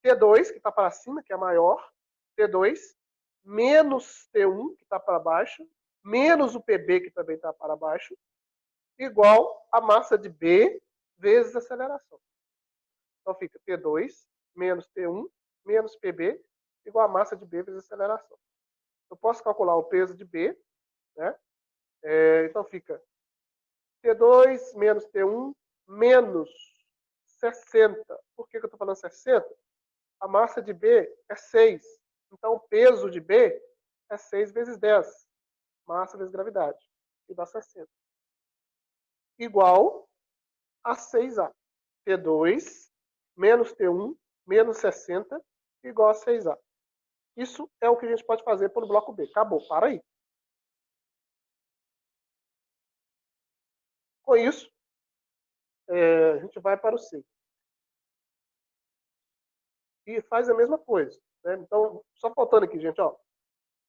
T2, que está para cima, que é maior. T2, menos T1, que está para baixo. Menos o PB, que também está para baixo. Igual a massa de B vezes a aceleração. Então, fica T2, menos T1, menos PB, igual a massa de B vezes a aceleração. Eu posso calcular o peso de B, né? Então fica T2 menos T1 menos 60. Por que eu estou falando 60? A massa de B é 6. Então o peso de B é 6 vezes 10. Massa vezes gravidade. E dá 60. Igual a 6A. T2 menos T1 menos 60 igual a 6A. Isso é o que a gente pode fazer pelo bloco B. Acabou, para aí. Com isso, a gente vai para o C. E faz a mesma coisa. Né? Então, só faltando aqui, gente, ó.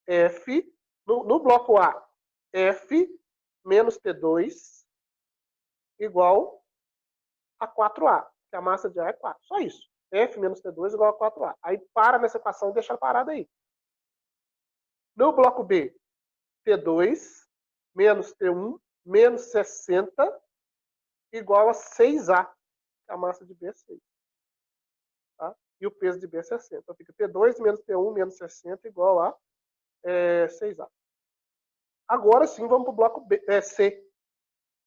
F, no bloco A, F menos T2 igual a 4A, que a massa de A é 4. Só isso. F menos T2 igual a 4A. Aí para nessa equação e deixa ela parada aí. No bloco B, T2 menos T1 menos 60 igual a 6A, que a massa de B é 6. Tá? E o peso de B é 60. Então fica T2 menos T1 menos 60 igual a 6A. Agora sim, vamos para o bloco B, C.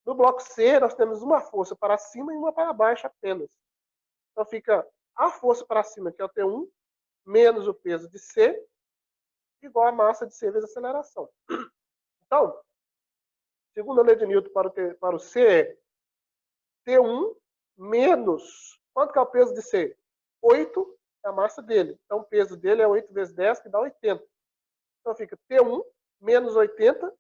No bloco C, nós temos uma força para cima e uma para baixo apenas. Então fica a força para cima, que é o T1, menos o peso de C, igual a massa de C vezes a aceleração. Então, segundo a lei de Newton para o C é T1 menos... Quanto que é o peso de C? 8 é a massa dele. Então o peso dele é 8 vezes 10, que dá 80. Então fica T1 menos 80